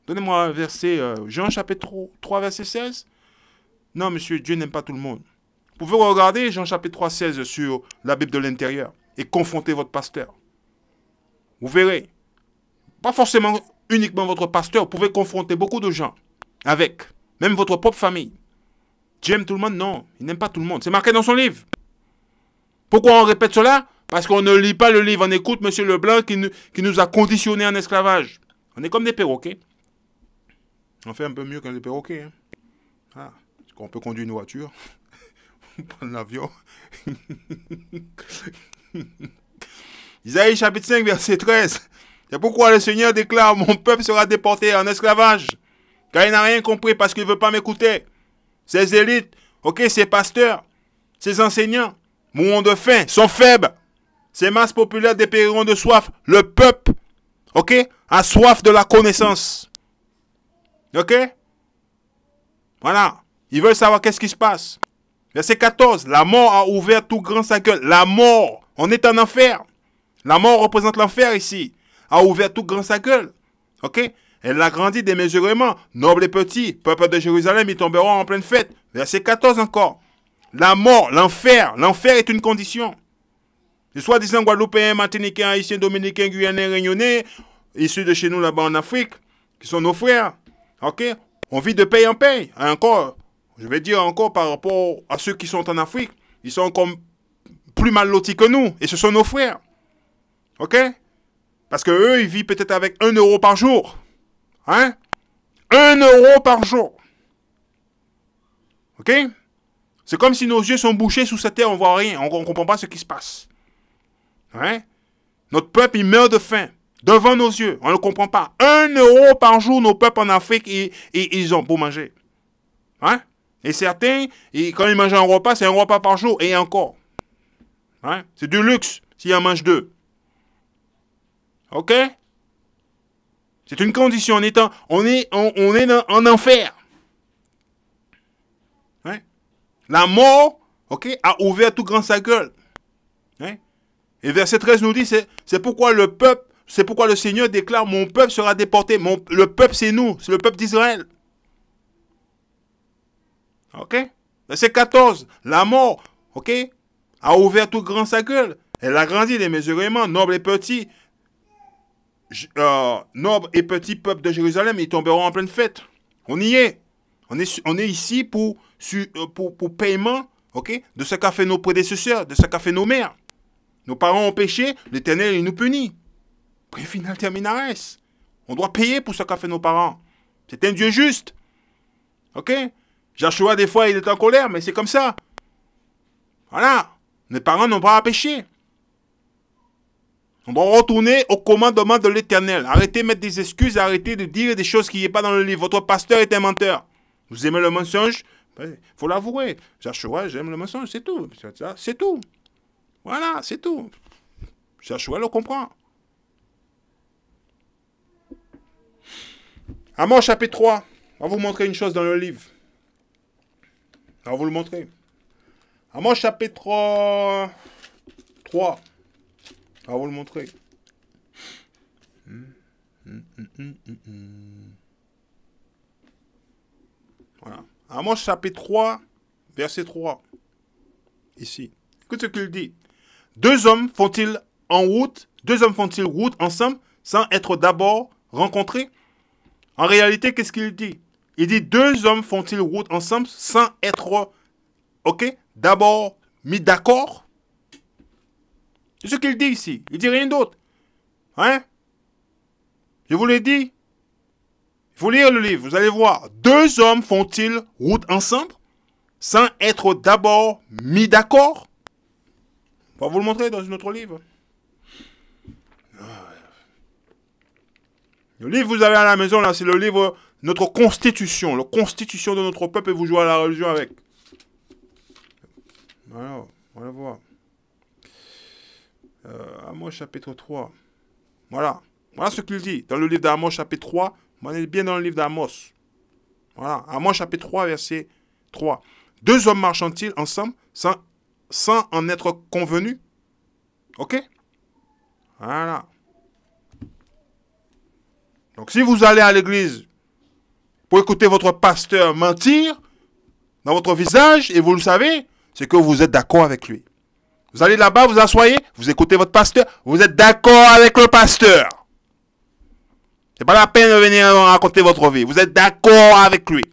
Donnez-moi un verset, Jean chapitre 3, verset 16. Non, monsieur, Dieu n'aime pas tout le monde. Vous pouvez regarder Jean chapitre 3, 16 sur la Bible de l'intérieur et confronter votre pasteur. Vous verrez. Pas forcément uniquement votre pasteur. Vous pouvez confronter beaucoup de gens avec. Même votre propre famille. Dieu aime tout le monde? Non. Il n'aime pas tout le monde. C'est marqué dans son livre. Pourquoi on répète cela? Parce qu'on ne lit pas le livre. On écoute M. Leblanc qui nous a conditionnés en esclavage. On est comme des perroquets. On fait un peu mieux que les perroquets. Hein. Ah, parce qu'on peut conduire une voiture. Prendre l'avion. Isaïe chapitre 5, verset 13. C'est pourquoi le Seigneur déclare, mon peuple sera déporté en esclavage. Car il n'a rien compris parce qu'il ne veut pas m'écouter. Ces élites, ok, ces pasteurs, ces enseignants, mourront de faim, sont faibles. Ces masses populaires dépériront de soif. Le peuple, ok, a soif de la connaissance. Ok? Voilà. Ils veulent savoir qu'est-ce qui se passe. Verset 14. La mort a ouvert tout grand sa gueule. La mort. On est en enfer. La mort représente l'enfer ici. A ouvert tout grand sa gueule. Ok? Elle agrandit démesurément. Nobles et petits, peuple de Jérusalem, ils tomberont en pleine fête. Verset 14 encore. La mort, l'enfer. L'enfer est une condition. Les soi-disant Guadeloupéens, Martiniquais, Haïtiens, Dominicains, Guyanais, Réunionnais, issus de chez nous là-bas en Afrique, qui sont nos frères. Ok? On vit de paye en paye. Et encore, je vais dire encore par rapport à ceux qui sont en Afrique, ils sont encore plus mal lotis que nous. Et ce sont nos frères. Ok? Parce que eux, ils vivent peut-être avec 1 euro par jour. Hein? 1 euro par jour. Ok? C'est comme si nos yeux sont bouchés sous cette terre, on ne voit rien, on ne comprend pas ce qui se passe. Hein? Notre peuple, il meurt de faim. Devant nos yeux, on ne le comprend pas. 1 euro par jour, nos peuples en Afrique, ils ont pour manger. Hein? Et certains, quand ils mangent un repas, c'est un repas par jour, et encore. Hein? C'est du luxe, s'ils en mangent 2. Ok? C'est une condition. On est en enfer. Hein? La mort, ok, a ouvert tout grand sa gueule. Hein? Et verset 13 nous dit, c'est pourquoi le peuple, c'est pourquoi le Seigneur déclare, mon peuple sera déporté. Le peuple, c'est nous, c'est le peuple d'Israël. Ok? Verset 14, la mort, ok, a ouvert tout grand sa gueule. Elle a grandi démesurément, nobles et petits. Nobles et petits peuples de Jérusalem, ils tomberont en pleine fête. On y est. On est ici pour paiement, ok, de ce qu'a fait nos prédécesseurs, de ce qu'a fait nos mères. Nos parents ont péché, l'Éternel, il nous punit. Prix final terminares. On doit payer pour ce qu'a fait nos parents. C'est un Dieu juste. Ok? Joshua, des fois, il est en colère, mais c'est comme ça. Voilà. Mes parents n'ont pas à pécher. On doit retourner au commandement de l'Éternel. Arrêtez de mettre des excuses, arrêtez de dire des choses qui n'est pas dans le livre. Votre pasteur est un menteur. Vous aimez le mensonge? Il faut l'avouer. Joshua, j'aime le mensonge, c'est tout. C'est tout. Voilà, c'est tout. Joshua le comprend. Amos chapitre 3. On va vous montrer une chose dans le livre. On va vous le montrer. Amos chapitre 3. On va vous le montrer. Voilà. Amos chapitre 3, verset 3. Ici. Écoute ce qu'il dit. Deux hommes font-ils route ensemble sans être d'abord rencontrés? En réalité, qu'est-ce qu'il dit? Il dit, 2 hommes font-ils route ensemble sans être, ok, d'abord mis d'accord? C'est ce qu'il dit ici. Il dit rien d'autre. Hein? Je vous l'ai dit. Il faut lire le livre, vous allez voir. 2 hommes font-ils route ensemble sans être d'abord mis d'accord? On va vous le montrer dans un autre livre. Le livre que vous avez à la maison, là, c'est le livre notre constitution. La constitution de notre peuple et vous jouez à la religion avec. Alors, on va voir. Amos chapitre 3. Voilà. Voilà ce qu'il dit dans le livre d'Amos chapitre 3. On est bien dans le livre d'Amos. Voilà. Amos chapitre 3, verset 3. 2 hommes marchant-ils ensemble sans en être convenus? Ok? Voilà. Donc si vous allez à l'église pour écouter votre pasteur mentir dans votre visage, et vous le savez, c'est que vous êtes d'accord avec lui. Vous allez là-bas, vous asseyez, vous écoutez votre pasteur, vous êtes d'accord avec le pasteur. C'est pas la peine de venir raconter votre vie. Vous êtes d'accord avec lui.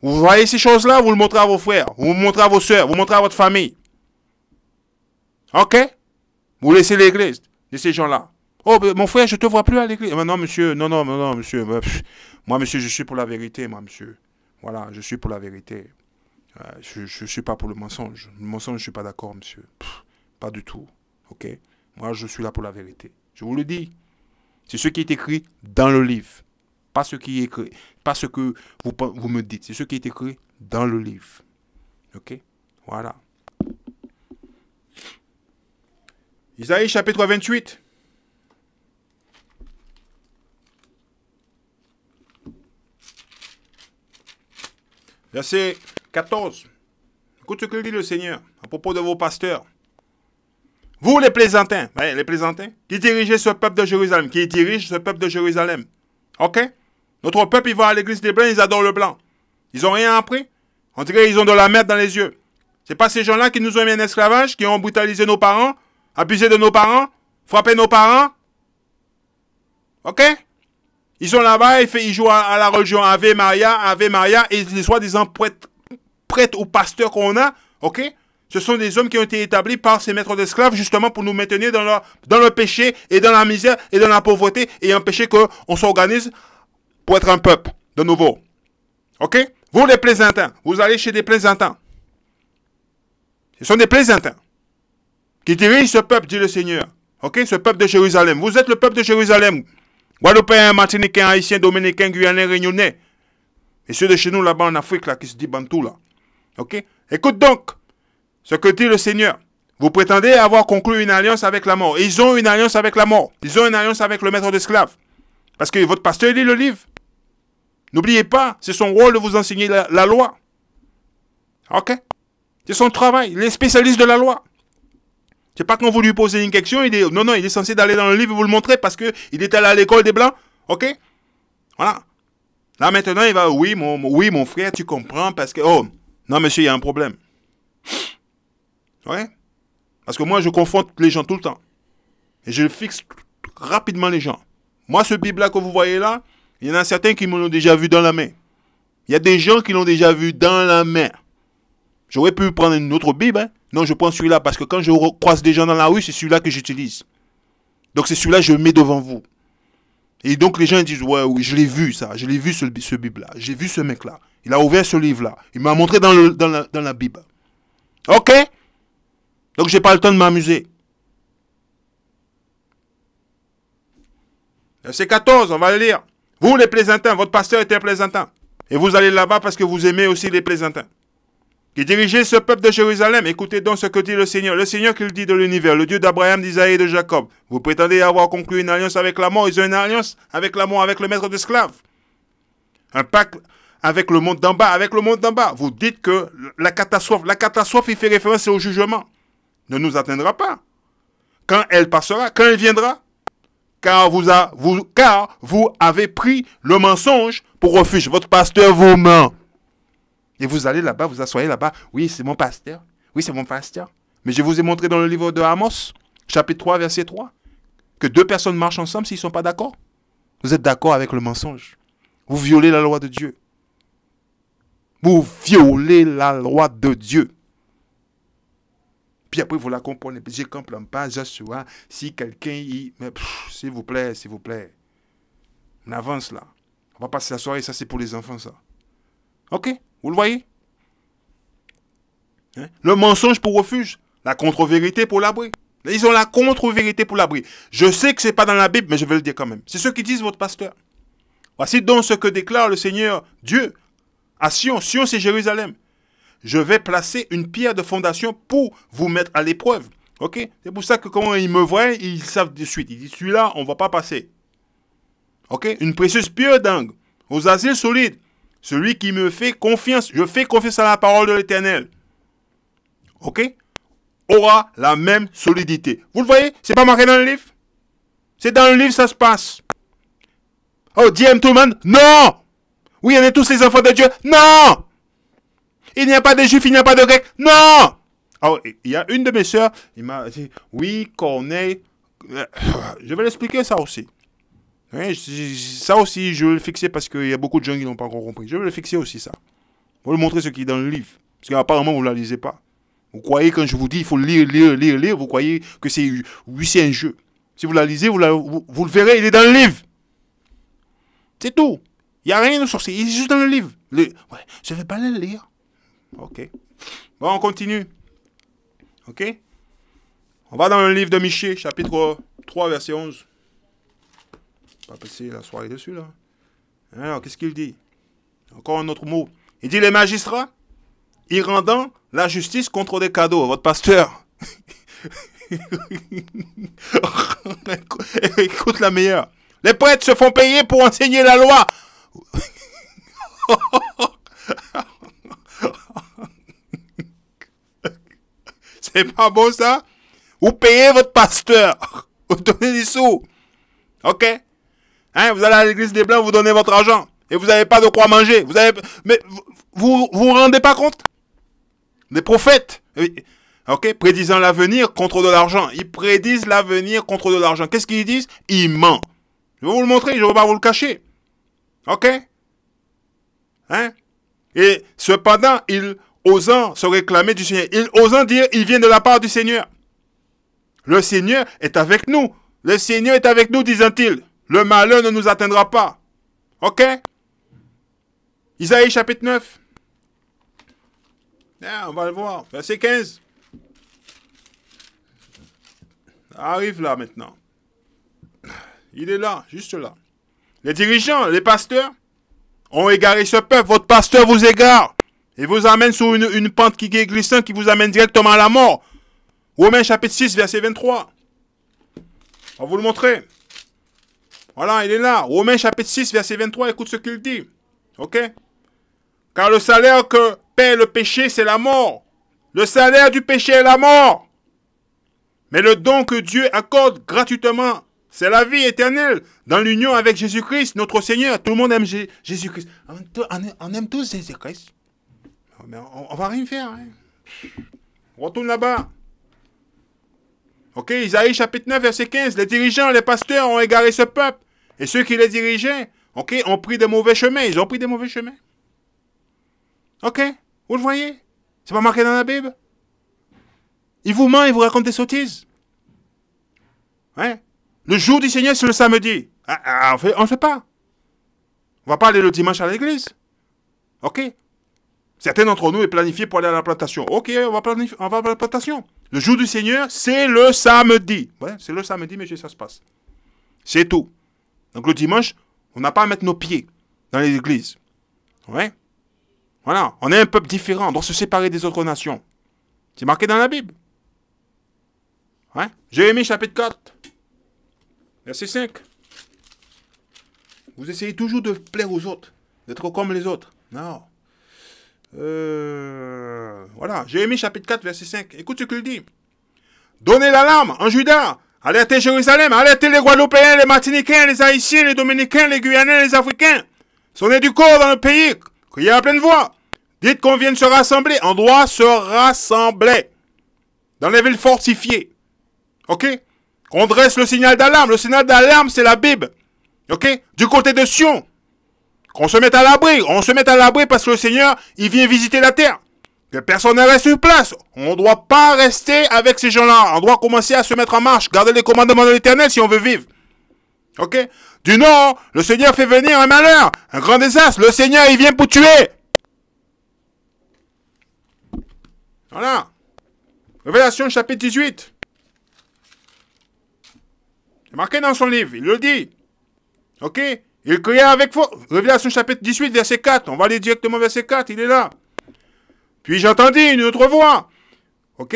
Vous voyez ces choses-là, vous le montrez à vos frères, vous le montrez à vos soeurs, vous le montrez à votre famille. Ok? Vous laissez l'église de ces gens-là. Oh, mon frère, je ne te vois plus à l'église. Non, monsieur, non, monsieur. Moi, monsieur, je suis pour la vérité, moi, monsieur. Voilà, je suis pour la vérité. Je ne suis pas pour le mensonge. Le mensonge, je ne suis pas d'accord, monsieur. Pas du tout. Ok? Moi, je suis là pour la vérité. Je vous le dis. C'est ce qui est écrit dans le livre. Pas ce qui est écrit. Pas ce que vous me dites. C'est ce qui est écrit dans le livre. Ok? Voilà. Isaïe chapitre 28. Verset 14. Écoute ce que dit le Seigneur à propos de vos pasteurs. Vous les plaisantins, ouais, les plaisantins, qui dirigez ce peuple de Jérusalem, qui dirigent ce peuple de Jérusalem. Ok? Notre peuple, il va à l'église des Blancs, ils adorent le blanc. Ils n'ont rien appris. On dirait qu'ils ont de la merde dans les yeux. C'est pas ces gens-là qui nous ont mis en esclavage, qui ont brutalisé nos parents, abusé de nos parents, frappé nos parents. Ok? Ils sont là-bas, ils jouent à la religion Ave Maria, et les soi-disant prêtres ou pasteurs qu'on a, ok? Ce sont des hommes qui ont été établis par ces maîtres d'esclaves justement pour nous maintenir dans le péché et dans la misère et dans la pauvreté et empêcher qu'on s'organise pour être un peuple de nouveau. Ok? Vous les plaisantins, vous allez chez des plaisantins. Ce sont des plaisantins qui dirigent ce peuple, dit le Seigneur. Ok? Ce peuple de Jérusalem. Vous êtes le peuple de Jérusalem. Guadeloupéens, Martiniquais, Haïtiens, Dominicains, Guyanais, Réunionnais. Et ceux de chez nous là-bas en Afrique là, qui se disent Bantou là. Ok? Écoute donc ce que dit le Seigneur. Vous prétendez avoir conclu une alliance avec la mort. Ils ont une alliance avec la mort. Ils ont une alliance avec le maître d'esclaves. Parce que votre pasteur lit le livre. N'oubliez pas, c'est son rôle de vous enseigner la loi. Ok? C'est son travail. Il est spécialiste de la loi. C'est pas quand vous lui posez une question, il est... Non, il est censé d'aller dans le livre et vous le montrer parce qu'il est allé à l'école des Blancs. Ok? Voilà. Là, maintenant, il va... Oui, mon frère, tu comprends parce que... Oh, non, monsieur, il y a un problème. Ouais? Parce que moi, je confronte les gens tout le temps. Et je fixe rapidement les gens. Moi, ce Bible-là que vous voyez là, il y en a certains qui me l'ont déjà vu dans la main. Il y a des gens qui l'ont déjà vu dans la main. J'aurais pu prendre une autre Bible. Hein? Non, je prends celui-là parce que quand je croise des gens dans la rue, c'est celui-là que j'utilise. Donc, c'est celui-là que je mets devant vous. Et donc, les gens disent, ouais, oui, je l'ai vu ça. Je l'ai vu ce Bible-là. J'ai vu ce mec-là. Il a ouvert ce livre-là. Il m'a montré dans la Bible. Ok? Donc, j'ai pas le temps de m'amuser. Verset 14, on va le lire. Vous, les plaisantins, votre pasteur était un plaisantin. Et vous allez là-bas parce que vous aimez aussi les plaisantins. Qui dirigez ce peuple de Jérusalem. Écoutez donc ce que dit le Seigneur qui le dit de l'univers, le Dieu d'Abraham, d'Isaïe et de Jacob. Vous prétendez avoir conclu une alliance avec la mort. Ils ont une alliance avec la mort, avec le maître d'esclaves. Un pacte avec le monde d'en bas, avec le monde d'en bas. Vous dites que la catastrophe, il fait référence au jugement. Ne nous atteindra pas. Quand elle passera, quand elle viendra, car vous avez pris le mensonge pour refuge. Votre pasteur vous ment. Et vous allez là-bas, vous asseyez là-bas. Oui, c'est mon pasteur. Oui, c'est mon pasteur. Mais je vous ai montré dans le livre de Amos, chapitre 3, verset 3, que deux personnes marchent ensemble s'ils ne sont pas d'accord. Vous êtes d'accord avec le mensonge. Vous violez la loi de Dieu. Vous violez la loi de Dieu. Puis après, vous la comprenez. Je ne comprends pas, Joshua, si quelqu'un... S'il vous plaît, s'il vous plaît. On avance là. On va passer la soirée, ça c'est pour les enfants, ça. Ok? Vous le voyez? Hein? Le mensonge pour refuge. La contre-vérité pour l'abri. Ils ont la contre-vérité pour l'abri. Je sais que ce n'est pas dans la Bible, mais je vais le dire quand même. C'est ce qu'ils disent votre pasteur. Voici donc ce que déclare le Seigneur Dieu à Sion. Sion, c'est Jérusalem. Je vais placer une pierre de fondation pour vous mettre à l'épreuve. Ok? C'est pour ça que quand ils me voient, ils savent de suite. Ils disent, celui-là, on ne va pas passer. Ok? Une précieuse pierre d'angle. Aux asiles solides. Celui qui me fait confiance. Je fais confiance à la parole de l'Éternel. Ok? Aura la même solidité. Vous le voyez? C'est pas marqué dans le livre? C'est dans le livre, ça se passe. Oh, DM tout le monde? Non! Oui, on est tous les enfants de Dieu? Non! Il n'y a pas de juifs, il n'y a pas de grecs? Non! Alors, il y a une de mes sœurs, il m'a dit, oui, Corneille, je vais l'expliquer ça aussi. Oui, ça aussi, je vais le fixer parce qu'il y a beaucoup de gens qui n'ont pas encore compris. Je vais le fixer aussi, ça. Je vais vous montrer ce qui est dans le livre. Parce qu'apparemment, vous ne la lisez pas. Vous croyez, quand je vous dis, il faut lire, vous croyez que c'est un jeu. Si vous la lisez, vous le verrez, il est dans le livre. C'est tout. Il n'y a rien de sorcier, il est juste dans le livre. Ouais, je ne vais pas le lire. Ok. Bon, on continue. Ok. On va dans le livre de Michée, chapitre 3, verset 11. On va passer la soirée dessus, là. Alors, qu'est-ce qu'il dit? Encore un autre mot. Il dit, les magistrats, ils rendant la justice contre des cadeaux. Votre pasteur. Écoute la meilleure. Les prêtres se font payer pour enseigner la loi. C'est pas bon, ça? Vous payez votre pasteur. Vous donnez des sous. Ok? Hein, vous allez à l'église des Blancs, vous donnez votre argent. Et vous n'avez pas de quoi manger. Mais vous rendez pas compte? Les prophètes, ok, prédisant l'avenir contre de l'argent. Ils prédisent l'avenir contre de l'argent. Qu'est-ce qu'ils disent? Ils mentent. Je vais vous le montrer, je ne vais pas vous le cacher. Ok? Hein? Et cependant, ils osant se réclamer du Seigneur, ils osant dire, il vient de la part du Seigneur. Le Seigneur est avec nous. Le Seigneur est avec nous, disant-il. Le malheur ne nous atteindra pas. Ok? Isaïe chapitre 9. On va le voir. Verset 15. Arrive là maintenant. Il est là, juste là. Les dirigeants, les pasteurs ont égaré ce peuple. Votre pasteur vous égare et vous amène sur une pente qui est glissante qui vous amène directement à la mort. Romains chapitre 6, verset 23. On va vous le montrer. Voilà, il est là. Romains chapitre 6, verset 23. Écoute ce qu'il dit. Ok? Car le salaire que paie le péché, c'est la mort. Le salaire du péché est la mort. Mais le don que Dieu accorde gratuitement, c'est la vie éternelle dans l'union avec Jésus-Christ, notre Seigneur. Tout le monde aime Jésus-Christ. On aime tous Jésus-Christ. Mais on va rien faire. Hein. On retourne là-bas. Ok, Isaïe chapitre 9, verset 15. Les dirigeants, les pasteurs ont égaré ce peuple. Et ceux qui les dirigeaient, ok, ont pris des mauvais chemins. Ils ont pris des mauvais chemins. Ok, vous le voyez? C'est pas marqué dans la Bible? Il vous ment, il vous raconte des sottises. Hein? Le jour du Seigneur, c'est le samedi. On ne le fait pas. On va pas aller le dimanche à l'église. Ok? Certains d'entre nous est planifié pour aller à la plantation. Ok, on va à la plantation. Le jour du Seigneur, c'est le samedi. Ouais, c'est le samedi, mais ça se passe. C'est tout. Donc le dimanche, on n'a pas à mettre nos pieds dans les églises. Ouais? Voilà, on est un peuple différent, on doit se séparer des autres nations. C'est marqué dans la Bible. Ouais? Jérémie chapitre 4, verset 5. Vous essayez toujours de plaire aux autres, d'être comme les autres. Non. Voilà, Jérémie chapitre 4, verset 5. Écoute ce qu'il dit. Donnez l'alarme en Juda. Alertez Jérusalem. Alertez les Guadeloupéens, les Martiniquais, les Haïtiens, les Dominicains, les Guyanais, les Africains. Sonnez du corps dans le pays. Criez à pleine voix. Dites qu'on vienne se rassembler. On doit se rassembler. Dans les villes fortifiées. Ok? On dresse le signal d'alarme. Le signal d'alarme, c'est la Bible. Ok? Du côté de Sion. Qu'on se mette à l'abri. On se mette à l'abri parce que le Seigneur, il vient visiter la terre. Que personne ne reste sur place. On ne doit pas rester avec ces gens-là. On doit commencer à se mettre en marche. Garder les commandements de l'Éternel si on veut vivre. Ok? Du nord, le Seigneur fait venir un malheur. Un grand désastre. Le Seigneur, il vient pour tuer. Voilà. Révélation chapitre 18. C'est marqué dans son livre. Il le dit. Ok? Il cria avec force. Révélation chapitre 18, verset 4. On va aller directement verset 4. Il est là. Puis j'entendis une autre voix. Ok?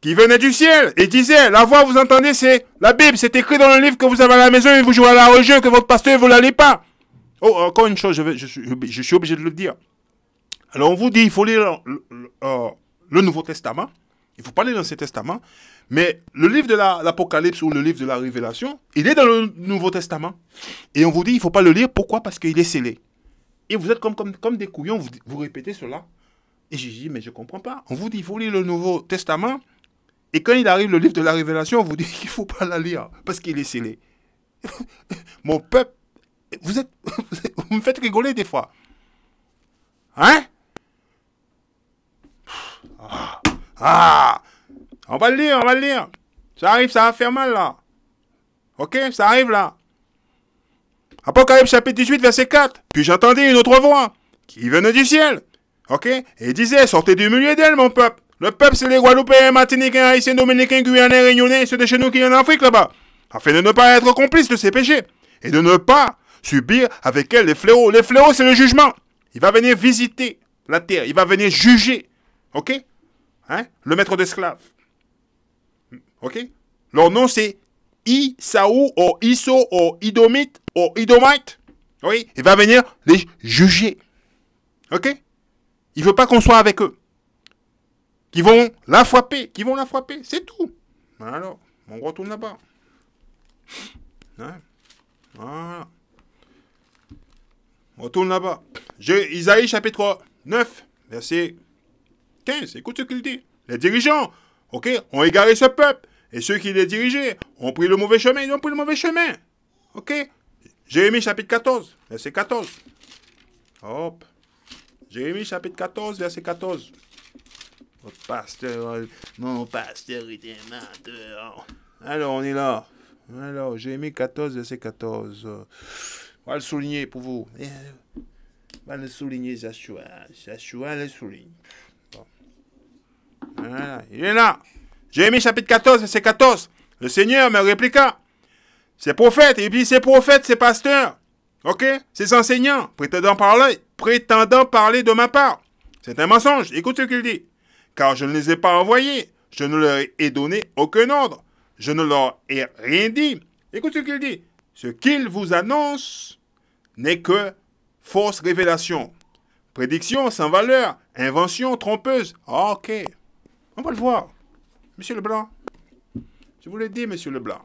Qui venait du ciel. Et disait, la voix, vous entendez, c'est la Bible. C'est écrit dans le livre que vous avez à la maison et vous jouez à la religion, que votre pasteur ne vous la lit pas. Oh, encore une chose, je suis obligé de le dire. Alors on vous dit, il faut lire le Nouveau Testament. Il ne faut pas lire l'Ancien Testament. Mais le livre de l'Apocalypse ou le livre de la Révélation, il est dans le Nouveau Testament. Et on vous dit, il ne faut pas le lire. Pourquoi? Parce qu'il est scellé. Et vous êtes comme des couillons, vous répétez cela. Et j'ai dit, mais je ne comprends pas. On vous dit, il faut lire le Nouveau Testament. Et quand il arrive le livre de la Révélation, on vous dit qu'il ne faut pas la lire. Parce qu'il est scellé. Mon peuple, vous me faites rigoler des fois. Hein? On va le lire, on va le lire. Ça arrive, ça va faire mal là. Ok, ça arrive là. Apocalypse chapitre 18, verset 4. Puis j'entendis une autre voix qui venait du ciel. Ok, et il disait, sortez du milieu d'elle, mon peuple. Le peuple, c'est les Guadeloupéens, Martiniquais, Haïtiens, Dominicains, Guyanais, Réunionnais, ceux de chez nous qui sont en Afrique là-bas. Afin de ne pas être complices de ces péchés. Et de ne pas subir avec elle les fléaux. Les fléaux, c'est le jugement. Il va venir visiter la terre. Il va venir juger. Ok? Hein? Le maître d'esclaves. Ok? Leur nom, c'est Isaou, ou Iso, ou Idomite, ou Idomite. Oui? Il va venir les juger. Ok? Il ne veut pas qu'on soit avec eux. Qui vont la frapper. C'est tout. Alors, on retourne là-bas. Hein? Voilà. On retourne là-bas. Isaïe chapitre 9, verset 15. Écoute ce qu'il dit. Les dirigeants, ok, ont égaré ce peuple. Et ceux qui les dirigeaient ont pris le mauvais chemin. Ils ont pris le mauvais chemin. Ok. Jérémie chapitre 14, verset 14. Hop. Jérémie chapitre 14, verset 14. Votre pasteur, mon pasteur était menteur. Alors, on est là. Alors, Jérémie 14, verset 14. On va le souligner pour vous. On va le souligner, Joshua. Joshua le souligne. Bon. Voilà, il est là. Jérémie chapitre 14, verset 14. Le Seigneur me répliqua. Ces prophètes, et puis ces prophètes, ces pasteurs, ok, ces enseignants, prétendant parler de ma part. C'est un mensonge. Écoute ce qu'il dit. Car je ne les ai pas envoyés. Je ne leur ai donné aucun ordre. Je ne leur ai rien dit. Écoute ce qu'il dit. Ce qu'il vous annonce n'est que fausse révélation. Prédiction sans valeur. Invention trompeuse. Ok. On va le voir. Monsieur Leblanc. Je vous l'ai dit, monsieur Leblanc.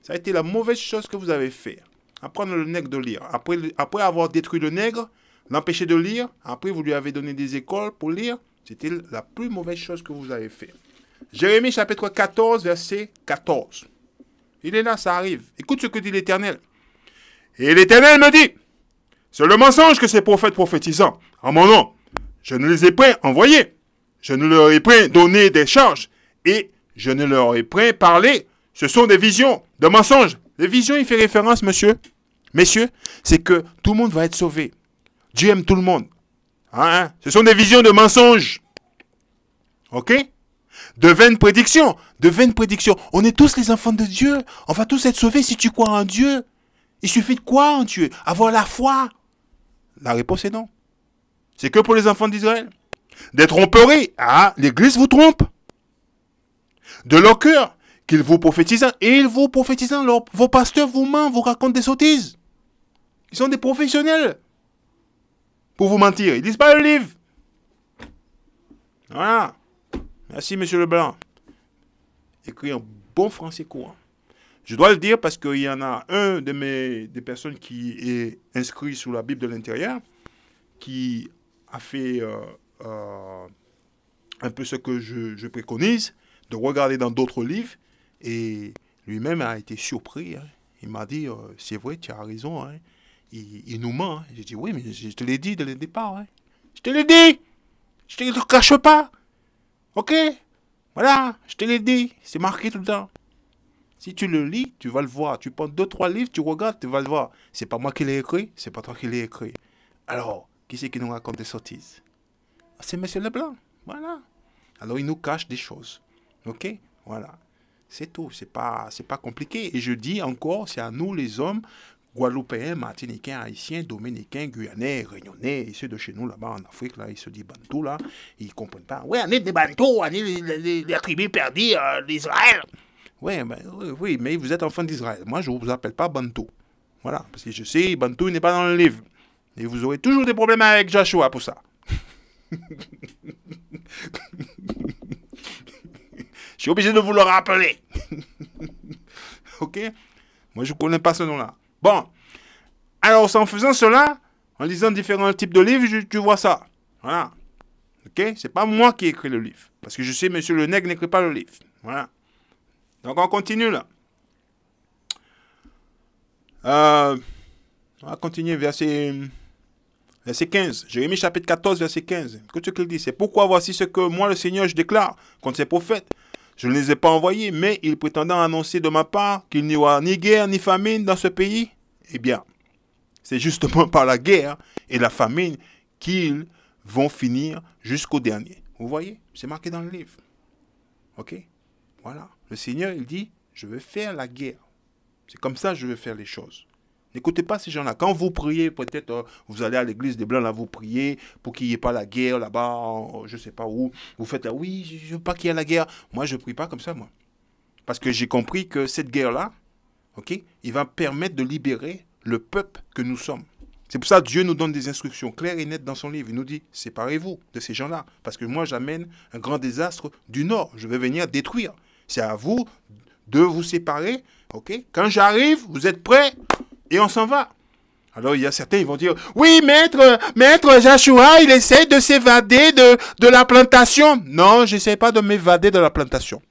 Ça a été la mauvaise chose que vous avez fait. Apprendre le nègre de lire. Après avoir détruit le nègre, l'empêcher de lire, après vous lui avez donné des écoles pour lire, c'était la plus mauvaise chose que vous avez fait. Jérémie chapitre 14, verset 14. Il est là, ça arrive. Écoute ce que dit l'Éternel. Et l'Éternel me dit, c'est le mensonge que ces prophètes prophétisant en mon nom. Je ne les ai point envoyés. Je ne leur ai point donné des charges. Et je ne leur ai point parlé. Ce sont des visions, de mensonges. Les visions, il fait référence, messieurs, c'est que tout le monde va être sauvé. Dieu aime tout le monde. Hein? Ce sont des visions de mensonges. Ok? De vaines prédictions. De vaines prédictions. On est tous les enfants de Dieu. On va tous être sauvés si tu crois en Dieu. Il suffit de croire en Dieu. Avoir la foi. La réponse est non. C'est que pour les enfants d'Israël. Des tromperies. Ah, l'Église vous trompe. De leur cœur. Qu'ils vous prophétisent. Et ils vous prophétisent. Vos pasteurs vous mentent, vous racontent des sottises. Ils sont des professionnels. Pour vous mentir. Ils ne disent pas le livre. Voilà. Merci, monsieur Leblanc. Écrit en bon français courant. Je dois le dire parce qu'il y en a un des personnes qui est inscrit sous la Bible de l'intérieur, qui a fait un peu ce que je préconise, de regarder dans d'autres livres, et lui-même a été surpris. Hein. Il m'a dit, c'est vrai, tu as raison, hein. Il nous ment. Hein. J'ai dit, oui, mais je te l'ai dit dès le départ. Hein. Je te l'ai dit. Je ne te le cache pas. Ok? Voilà, je te l'ai dit. C'est marqué tout le temps. Si tu le lis, tu vas le voir. Tu prends 2-3 livres, tu regardes, tu vas le voir. C'est pas moi qui l'ai écrit, c'est pas toi qui l'ai écrit. Alors, qui c'est qui nous raconte des sottises? C'est monsieur Leblanc. Voilà. Alors, il nous cache des choses. Ok? Voilà. C'est tout. C'est pas compliqué. Et je dis encore, c'est à nous les hommes, Guadeloupéens, Martiniquais, Haïtiens, Dominicains, Guyanais, Réunionnais, ceux de chez nous là-bas en Afrique, là, ils se disent Bantou, là, ils ne comprennent pas. Oui, on est des Bantous, on est les tribus perdues d'Israël. Ouais, ben, oui, mais vous êtes enfants d'Israël. Moi, je ne vous appelle pas Bantou. Voilà, parce que je sais, Bantou n'est pas dans le livre. Et vous aurez toujours des problèmes avec Joshua pour ça. Je suis obligé de vous le rappeler. Ok? Moi, je ne connais pas ce nom-là. Bon. Alors, en faisant cela, en lisant différents types de livres, tu vois ça. Voilà. Ok? C'est pas moi qui ai écrit le livre. Parce que je sais, monsieur le nègre n'écrit pas le livre. Voilà. Donc, on continue là. On va continuer verset 15. Jérémie chapitre 14, verset 15. Écoute ce qu'il dit. C'est pourquoi voici ce que moi, le Seigneur, je déclare contre ces prophètes. Je ne les ai pas envoyés, mais ils prétendant annoncer de ma part qu'il n'y aura ni guerre ni famine dans ce pays. Eh bien, c'est justement par la guerre et la famine qu'ils vont finir jusqu'au dernier. Vous voyez? C'est marqué dans le livre. Ok? Voilà. Le Seigneur, il dit, je vais faire la guerre. C'est comme ça que je vais faire les choses. N'écoutez pas ces gens-là. Quand vous priez, peut-être vous allez à l'église des Blancs, là, vous priez pour qu'il n'y ait pas la guerre là-bas, je ne sais pas où. Vous faites là, oui, je ne veux pas qu'il y ait la guerre. Moi, je ne prie pas comme ça, moi. Parce que j'ai compris que cette guerre-là, ok, il va permettre de libérer le peuple que nous sommes. C'est pour ça que Dieu nous donne des instructions claires et nettes dans son livre. Il nous dit, séparez-vous de ces gens-là. Parce que moi, j'amène un grand désastre du nord. Je vais venir détruire. C'est à vous de vous séparer. Ok? Quand j'arrive, vous êtes prêts et on s'en va. Alors, il y a certains, ils vont dire, oui, maître Joshua, il essaie de s'évader de la plantation. Non, je n'essaie pas de m'évader de la plantation.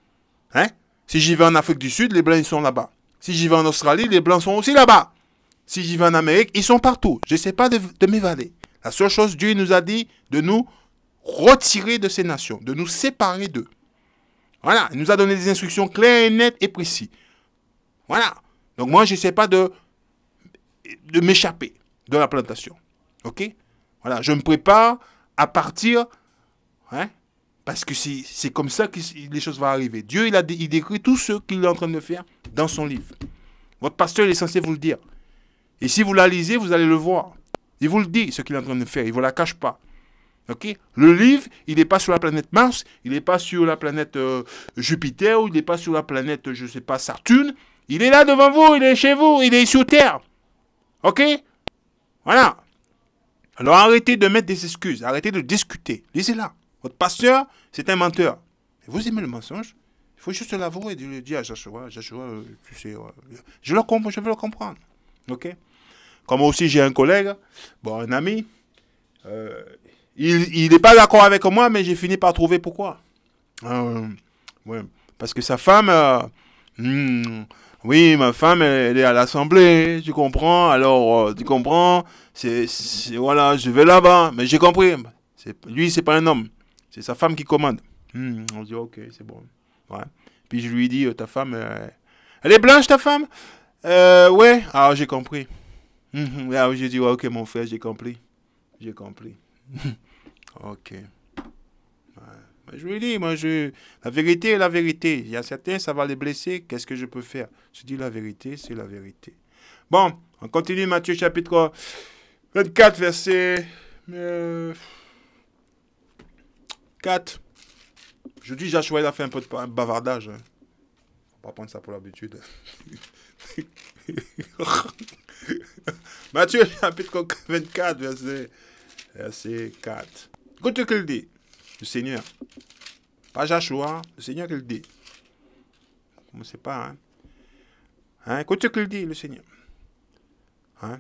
Hein? Si j'y vais en Afrique du Sud, les Blancs, ils sont là-bas. Si j'y vais en Australie, les Blancs sont aussi là-bas. Si j'y vais en Amérique, ils sont partout. Je n'essaie pas de m'évader. La seule chose, Dieu nous a dit de nous retirer de ces nations, de nous séparer d'eux. Voilà, il nous a donné des instructions claires, nettes et précises. Voilà. Donc moi, je n'essaie pas de m'échapper de la plantation. Ok? Voilà, je me prépare à partir, hein, parce que c'est comme ça que les choses vont arriver. Dieu, il décrit tout ce qu'il est en train de faire dans son livre. Votre pasteur, il est censé vous le dire. Et si vous la lisez, vous allez le voir. Il vous le dit, ce qu'il est en train de faire. Il ne vous la cache pas. Ok? Le livre, il n'est pas sur la planète Mars, il n'est pas sur la planète Jupiter, ou il n'est pas sur la planète, je ne sais pas, Saturne. Il est là devant vous, il est chez vous, il est sur Terre. Ok? Voilà. Alors arrêtez de mettre des excuses, arrêtez de discuter. Lisez-la. Votre pasteur, c'est un menteur. Et vous aimez le mensonge? Il faut juste l'avouer et le dire à Joshua, tu sais, je veux le comprendre. Ok? Comme aussi j'ai un collègue, bon, un ami, il n'est pas d'accord avec moi, mais j'ai fini par trouver pourquoi. Ouais, parce que sa femme, oui, ma femme, elle est à l'Assemblée, tu comprends, alors, tu comprends, voilà, je vais là-bas, mais j'ai compris, lui, c'est pas un homme, c'est sa femme qui commande. On dit, ok, c'est bon. Ouais. Puis je lui dis, ta femme, elle est blanche, ta femme? Ouais, alors j'ai compris. Alors j'ai dit, ouais, ok, mon frère, j'ai compris. J'ai compris. Ok. Ouais. Je lui dis, la vérité est la vérité. Il y a certains, ça va les blesser. Qu'est-ce que je peux faire? Je dis, la vérité, c'est la vérité. Bon, on continue Matthieu chapitre 24, verset 4. Je dis, Joshua, il a fait un peu de bavardage. Hein. Faut pas prendre ça pour l'habitude. Matthieu chapitre 24, verset 4. Écoute ce qu'il dit, le Seigneur. Pas Joshua, le Seigneur qui le dit. On ne sait pas, hein? Écoute ce qu'il dit, le Seigneur. Hein?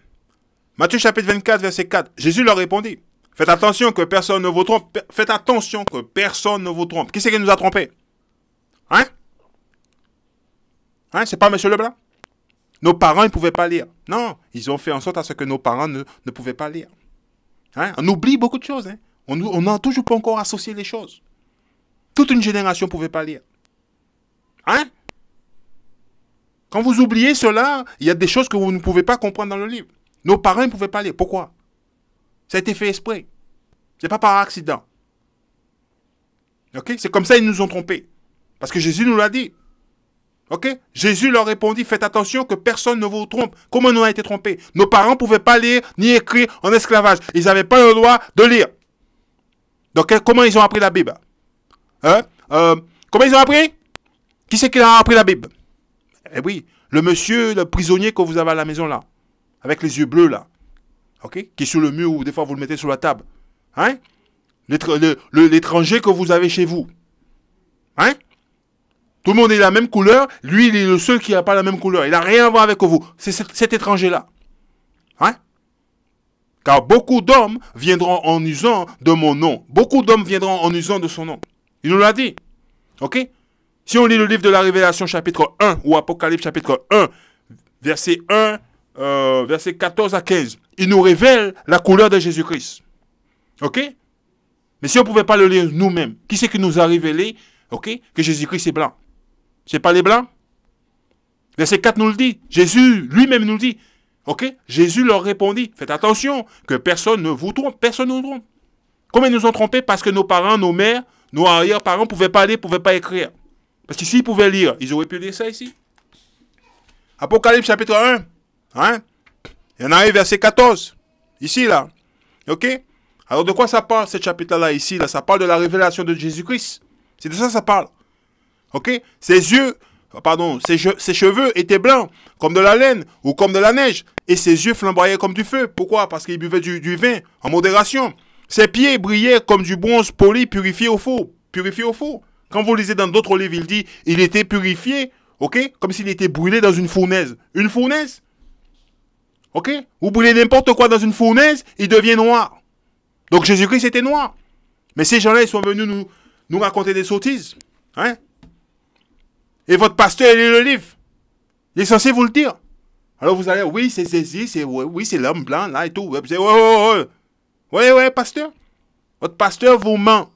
Matthieu chapitre 24, verset 4. Jésus leur répondit, faites attention que personne ne vous trompe. Faites attention que personne ne vous trompe. Qui c'est qui nous a trompés? Hein? C'est pas Monsieur Leblanc? Nos parents, ils ne pouvaient pas lire. Non, ils ont fait en sorte à ce que nos parents ne pouvaient pas lire. Hein? On oublie beaucoup de choses. Hein? On n'a toujours pas encore associé les choses. Toute une génération ne pouvait pas lire. Hein? Quand vous oubliez cela, il y a des choses que vous ne pouvez pas comprendre dans le livre. Nos parents ne pouvaient pas lire. Pourquoi? Ça a été fait exprès. Ce n'est pas par accident. Ok? C'est comme ça qu'ils nous ont trompés. Parce que Jésus nous l'a dit. Ok? Jésus leur répondit, faites attention que personne ne vous trompe. Comment nous a été trompés? Nos parents ne pouvaient pas lire ni écrire en esclavage. Ils n'avaient pas le droit de lire. Donc, comment ils ont appris la Bible? Comment ils ont appris? Qui c'est qui a appris la Bible? Eh oui, le monsieur, le prisonnier que vous avez à la maison là, avec les yeux bleus là, ok? Qui est sur le mur ou des fois vous le mettez sur la table. Hein? L'étranger que vous avez chez vous. Hein? Tout le monde est la même couleur. Lui, il est le seul qui n'a pas la même couleur. Il n'a rien à voir avec vous. C'est cet étranger-là. Hein? Car beaucoup d'hommes viendront en usant de mon nom. Beaucoup d'hommes viendront en usant de son nom. Il nous l'a dit. Ok? Si on lit le livre de la Révélation chapitre 1 ou Apocalypse chapitre 1, verset 14 à 15, il nous révèle la couleur de Jésus-Christ. Ok? Mais si on ne pouvait pas le lire nous-mêmes, qui c'est qui nous a révélé, ok, que Jésus-Christ est blanc? C'est pas les blancs? Verset 4 nous le dit. Jésus lui-même nous le dit. Ok? Jésus leur répondit. Faites attention que personne ne vous trompe. Personne ne vous trompe. Comment ils nous ont trompés? Parce que nos parents, nos mères, nos arrière-parents ne pouvaient pas lire, ne pouvaient pas écrire. Parce que s'ils pouvaient lire, ils auraient pu lire ça ici. Apocalypse chapitre 1. Hein? Il y en a un verset 14. Ici, là. Ok? Alors de quoi ça parle, ce chapitre-là, ici, là? Ça parle de la révélation de Jésus-Christ. C'est de ça que ça parle. Ok? Ses cheveux étaient blancs, comme de la laine ou comme de la neige. Et ses yeux flamboyaient comme du feu. Pourquoi? Parce qu'il buvait du vin en modération. Ses pieds brillaient comme du bronze poli purifié au four. Purifié au four. Quand vous lisez dans d'autres livres, il dit, il était purifié, ok? Comme s'il était brûlé dans une fournaise. Une fournaise? Ok? Vous brûlez n'importe quoi dans une fournaise, il devient noir. Donc Jésus-Christ était noir. Mais ces gens-là, ils sont venus nous raconter des sottises. Hein? Et votre pasteur, il lit le livre. Il est censé vous le dire. Alors vous allez, oui, c'est Jésus, oui, c'est l'homme blanc, là et tout. Ouais, pasteur. Votre pasteur vous ment.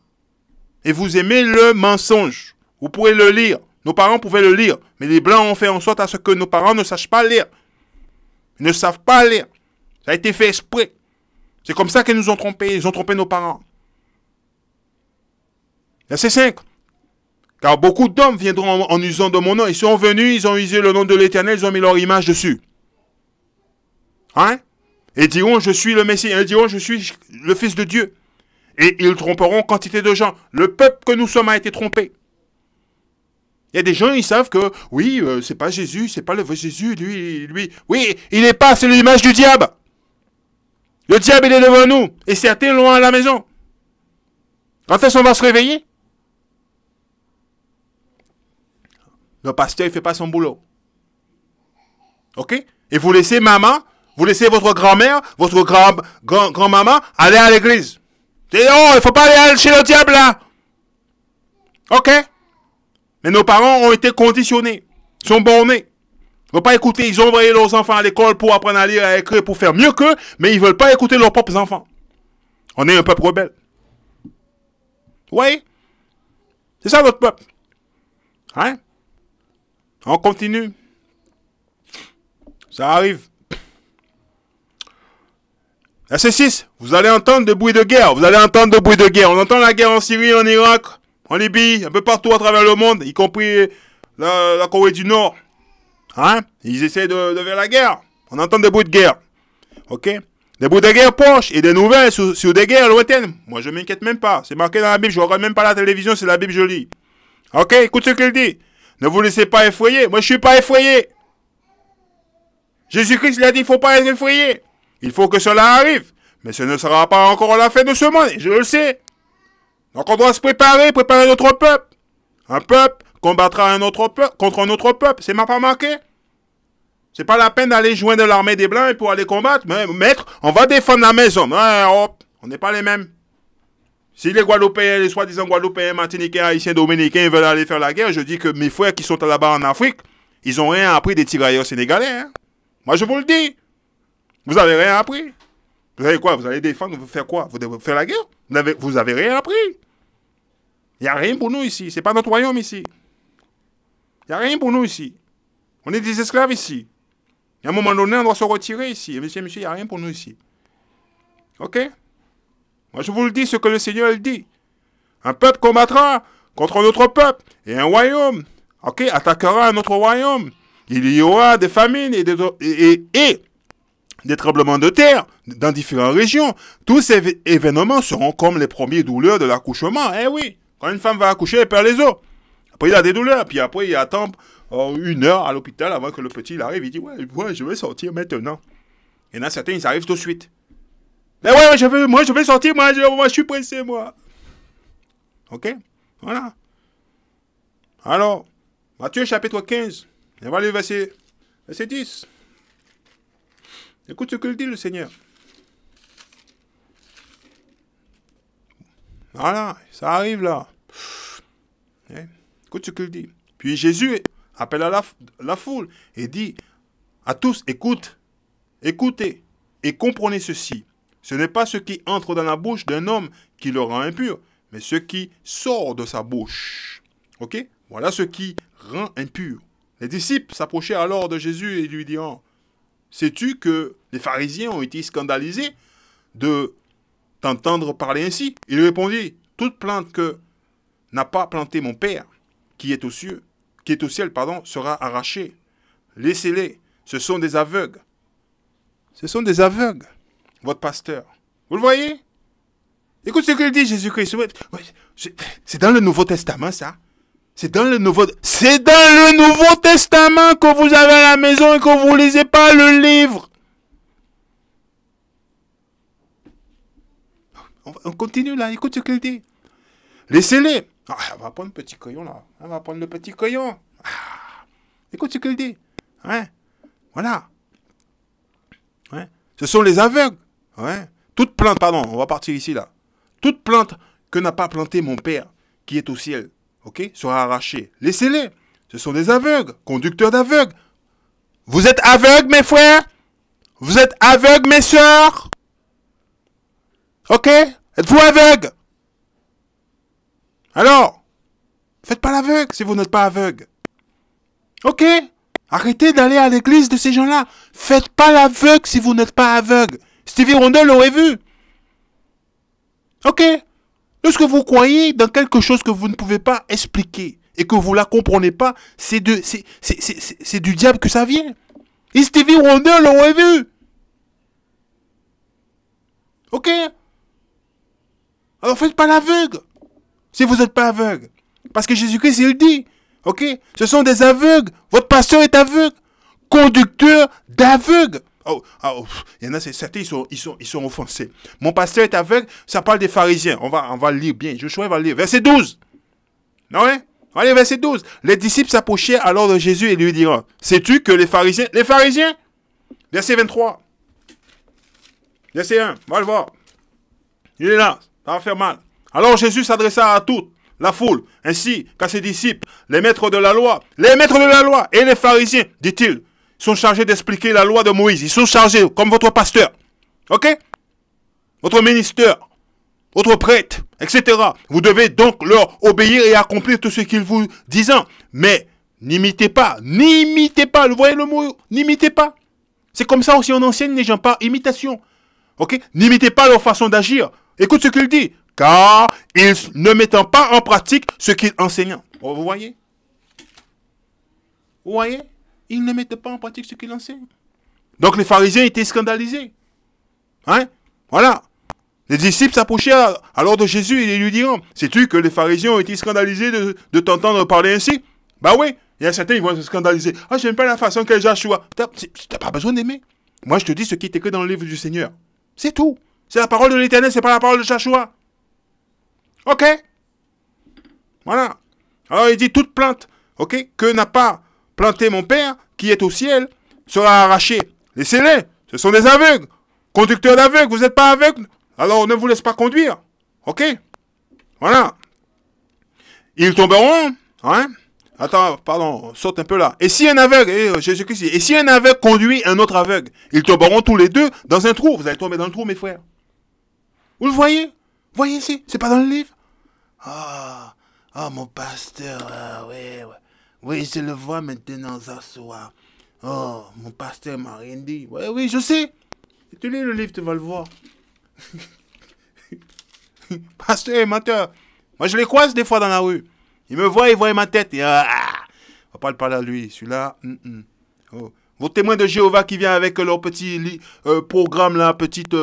Et vous aimez le mensonge. Vous pouvez le lire. Nos parents pouvaient le lire. Mais les blancs ont fait en sorte à ce que nos parents ne sachent pas lire. Ils ne savent pas lire. Ça a été fait exprès. C'est comme ça qu'ils nous ont trompés. Ils ont trompé nos parents. Verset 5. Car beaucoup d'hommes viendront en usant de mon nom. Ils sont venus, ils ont usé le nom de l'Éternel, ils ont mis leur image dessus. Hein? Et diront, je suis le Messie. Ils diront, je suis le Fils de Dieu. Et ils tromperont quantité de gens. Le peuple que nous sommes a été trompé. Il y a des gens, ils savent que, oui, c'est pas Jésus, c'est pas le vrai Jésus, lui. Oui, il n'est pas, c'est l'image du diable. Le diable, il est devant nous. Et certains l'ont à la maison. Quand est-ce qu'on va se réveiller? Le pasteur, il ne fait pas son boulot. Ok? Et vous laissez maman, vous laissez votre grand-mère, votre grand-maman aller à l'église. Oh, il ne faut pas aller chez le diable là. Ok? Mais nos parents ont été conditionnés. Ils sont bornés. Ils ne veulent pas écouter. Ils ont envoyé leurs enfants à l'école pour apprendre à lire et à écrire, pour faire mieux qu'eux, mais ils ne veulent pas écouter leurs propres enfants. On est un peuple rebelle. Vous voyez? C'est ça notre peuple. Hein? On continue. Ça arrive. Verset 6. Vous allez entendre des bruits de guerre. Vous allez entendre des bruits de guerre. On entend la guerre en Syrie, en Irak, en Libye, un peu partout à travers le monde, y compris la Corée du Nord. Hein? Ils essaient de faire la guerre. On entend des bruits de guerre. Ok? Des bruits de guerre proches et des nouvelles sur des guerres lointaines. Moi, je ne m'inquiète même pas. C'est marqué dans la Bible. Je ne regarde même pas la télévision. C'est la Bible, je lis. Ok? Écoute ce qu'il dit. Ne vous laissez pas effrayer. Moi, je ne suis pas effrayé. Jésus-Christ lui a dit, il ne faut pas être effrayé. Il faut que cela arrive. Mais ce ne sera pas encore la fin de ce monde. Je le sais. Donc, on doit se préparer notre peuple. Un peuple combattra un autre peuple contre un autre peuple. C'est pas marqué. C'est pas la peine d'aller joindre l'armée des Blancs pour aller combattre. Mais, maître, on va défendre la maison. Ouais, hop, on n'est pas les mêmes. Si les Guadeloupéens, les soi-disant Guadeloupéens, Martiniquais, Haïtiens, Dominicains veulent aller faire la guerre, je dis que mes frères qui sont là-bas en Afrique, ils n'ont rien appris des tirailleurs sénégalais. Hein? Moi, je vous le dis. Vous n'avez rien appris. Vous savez quoi? Vous allez défendre, vous faire quoi? Vous devez faire la guerre? Vous avez rien appris. Il n'y a rien pour nous ici. Ce n'est pas notre royaume ici. Il n'y a rien pour nous ici. On est des esclaves ici. Et à un moment donné, on doit se retirer ici. Monsieur, il n'y a rien pour nous ici. Ok? Moi, je vous le dis, ce que le Seigneur dit. Un peuple combattra contre un autre peuple. Et un royaume, ok, attaquera un autre royaume. Il y aura des famines et des tremblements de terre dans différentes régions. Tous ces événements seront comme les premières douleurs de l'accouchement. Eh oui, quand une femme va accoucher, elle perd les os. Après, il a des douleurs. Puis après, il attend 1 heure à l'hôpital avant que le petit il arrive. Il dit, ouais, je vais sortir maintenant. Il y en a certains, ils arrivent tout de suite. Mais ouais, je vais sortir, moi, je suis pressé, moi. Ok? Voilà. Alors, Matthieu chapitre 15. On va aller verset 10. Écoute ce que dit le Seigneur. Voilà, ça arrive là. Écoute ce qu'il dit. Puis Jésus appelle à la foule et dit à tous, écoutez et comprenez ceci. Ce n'est pas ce qui entre dans la bouche d'un homme qui le rend impur, mais ce qui sort de sa bouche. Ok? Voilà ce qui rend impur. Les disciples s'approchaient alors de Jésus et lui dirent, sais-tu que les pharisiens ont été scandalisés de t'entendre parler ainsi? Il répondit, toute plante que n'a pas planté mon Père, qui est au ciel, sera arrachée. Laissez-les, ce sont des aveugles. Ce sont des aveugles, votre pasteur. Vous le voyez? Écoute ce qu'il dit, Jésus-Christ. C'est dans le Nouveau Testament, ça. C'est dans le Nouveau Testament que vous avez à la maison et que vous ne lisez pas le livre. On continue là, écoute ce qu'il dit. Laissez-les. Ah, elle va prendre le petit crayon, là. Elle va prendre le petit crayon. Ah, écoute ce qu'il dit. Hein? Voilà. Ouais. Ce sont les aveugles. Ouais. Toute plante, pardon, on va partir ici, là. Toute plante que n'a pas plantée mon Père, qui est au ciel, ok, sera arrachée. Laissez-les. Ce sont des aveugles, conducteurs d'aveugles. Vous êtes aveugles, mes frères? Vous êtes aveugles, mes sœurs? Ok? Êtes-vous aveugles? Alors, faites pas l'aveugle si vous n'êtes pas aveugle. Ok? Arrêtez d'aller à l'église de ces gens-là. Faites pas l'aveugle si vous n'êtes pas aveugle. Stevie Wonder l'aurait vu. Ok? Lorsque vous croyez dans quelque chose que vous ne pouvez pas expliquer et que vous ne la comprenez pas, c'est du diable que ça vient. Et Stevie Wonder l'aurait vu. Ok? Alors faites pas l'aveugle si vous n'êtes pas aveugle. Parce que Jésus-Christ, il dit, ok? Ce sont des aveugles. Votre pasteur est aveugle. Conducteur d'aveugles. Oh, il y en a, certains, ils sont offensés. Mon pasteur est aveugle, ça parle des pharisiens. On va le lire bien. Joshua va le lire. Verset 12. Non, ouais? Allez, verset 12. Les disciples s'approchaient alors de Jésus et lui dirent, sais-tu que les pharisiens... Verset 23. Verset 1. On va le voir. Il est là. Ça va faire mal. Alors Jésus s'adressa à toute la foule, ainsi qu'à ses disciples, les maîtres de la loi et les pharisiens, dit-il, sont chargés d'expliquer la loi de Moïse. Ils sont chargés, comme votre pasteur, ok? Votre ministère, votre prêtre, etc. Vous devez donc leur obéir et accomplir tout ce qu'ils vous disent. Mais n'imitez pas, vous voyez le mot, n'imitez pas. C'est comme ça aussi on enseigne les gens par imitation. Ok? N'imitez pas leur façon d'agir. Écoute ce qu'il dit. Car ils ne mettant pas en pratique ce qu'ils enseignent. Oh, vous voyez? Vous voyez? Ils ne mettent pas en pratique ce qu'ils enseignent. Donc les pharisiens étaient scandalisés. Hein? Voilà. Les disciples s'approchaient alors de Jésus et lui diront, sais-tu que les pharisiens ont été scandalisés de t'entendre parler ainsi? Bah oui. Il y a certains qui vont se scandaliser. Ah, j'aime pas la façon que Joshua. T'as pas besoin d'aimer. Moi, je te dis ce qui est écrit dans le livre du Seigneur. C'est tout. C'est la parole de l'Éternel, c'est pas la parole de Joshua. Ok? Voilà. Alors il dit toute plante, ok, que n'a pas planté mon Père qui est au ciel sera arrachée. Laissez-les. Ce sont des aveugles. Conducteurs d'aveugles, vous n'êtes pas aveugles. Alors ne vous laisse pas conduire. Ok? Voilà. Ils tomberont, hein? Attends, pardon, saute un peu là. Et si un aveugle, Jésus-Christ, et si un aveugle conduit un autre aveugle, ils tomberont tous les deux dans un trou. Vous allez tomber dans le trou, mes frères. Vous le voyez? Voyez ici, c'est pas dans le livre. Ah, mon pasteur, ouais. Oui, je le vois maintenant ce soir. Oh, mon pasteur m'a rien dit. Ouais, oui, je sais. Si tu lis le livre, tu vas le voir. Pasteur et menteur. Moi, je les croise des fois dans la rue. Il me voit, il voit ma tête. Et, on va pas le parler à lui. Celui-là, oh. Vos témoins de Jéhovah qui viennent avec leur petit programme, là, petite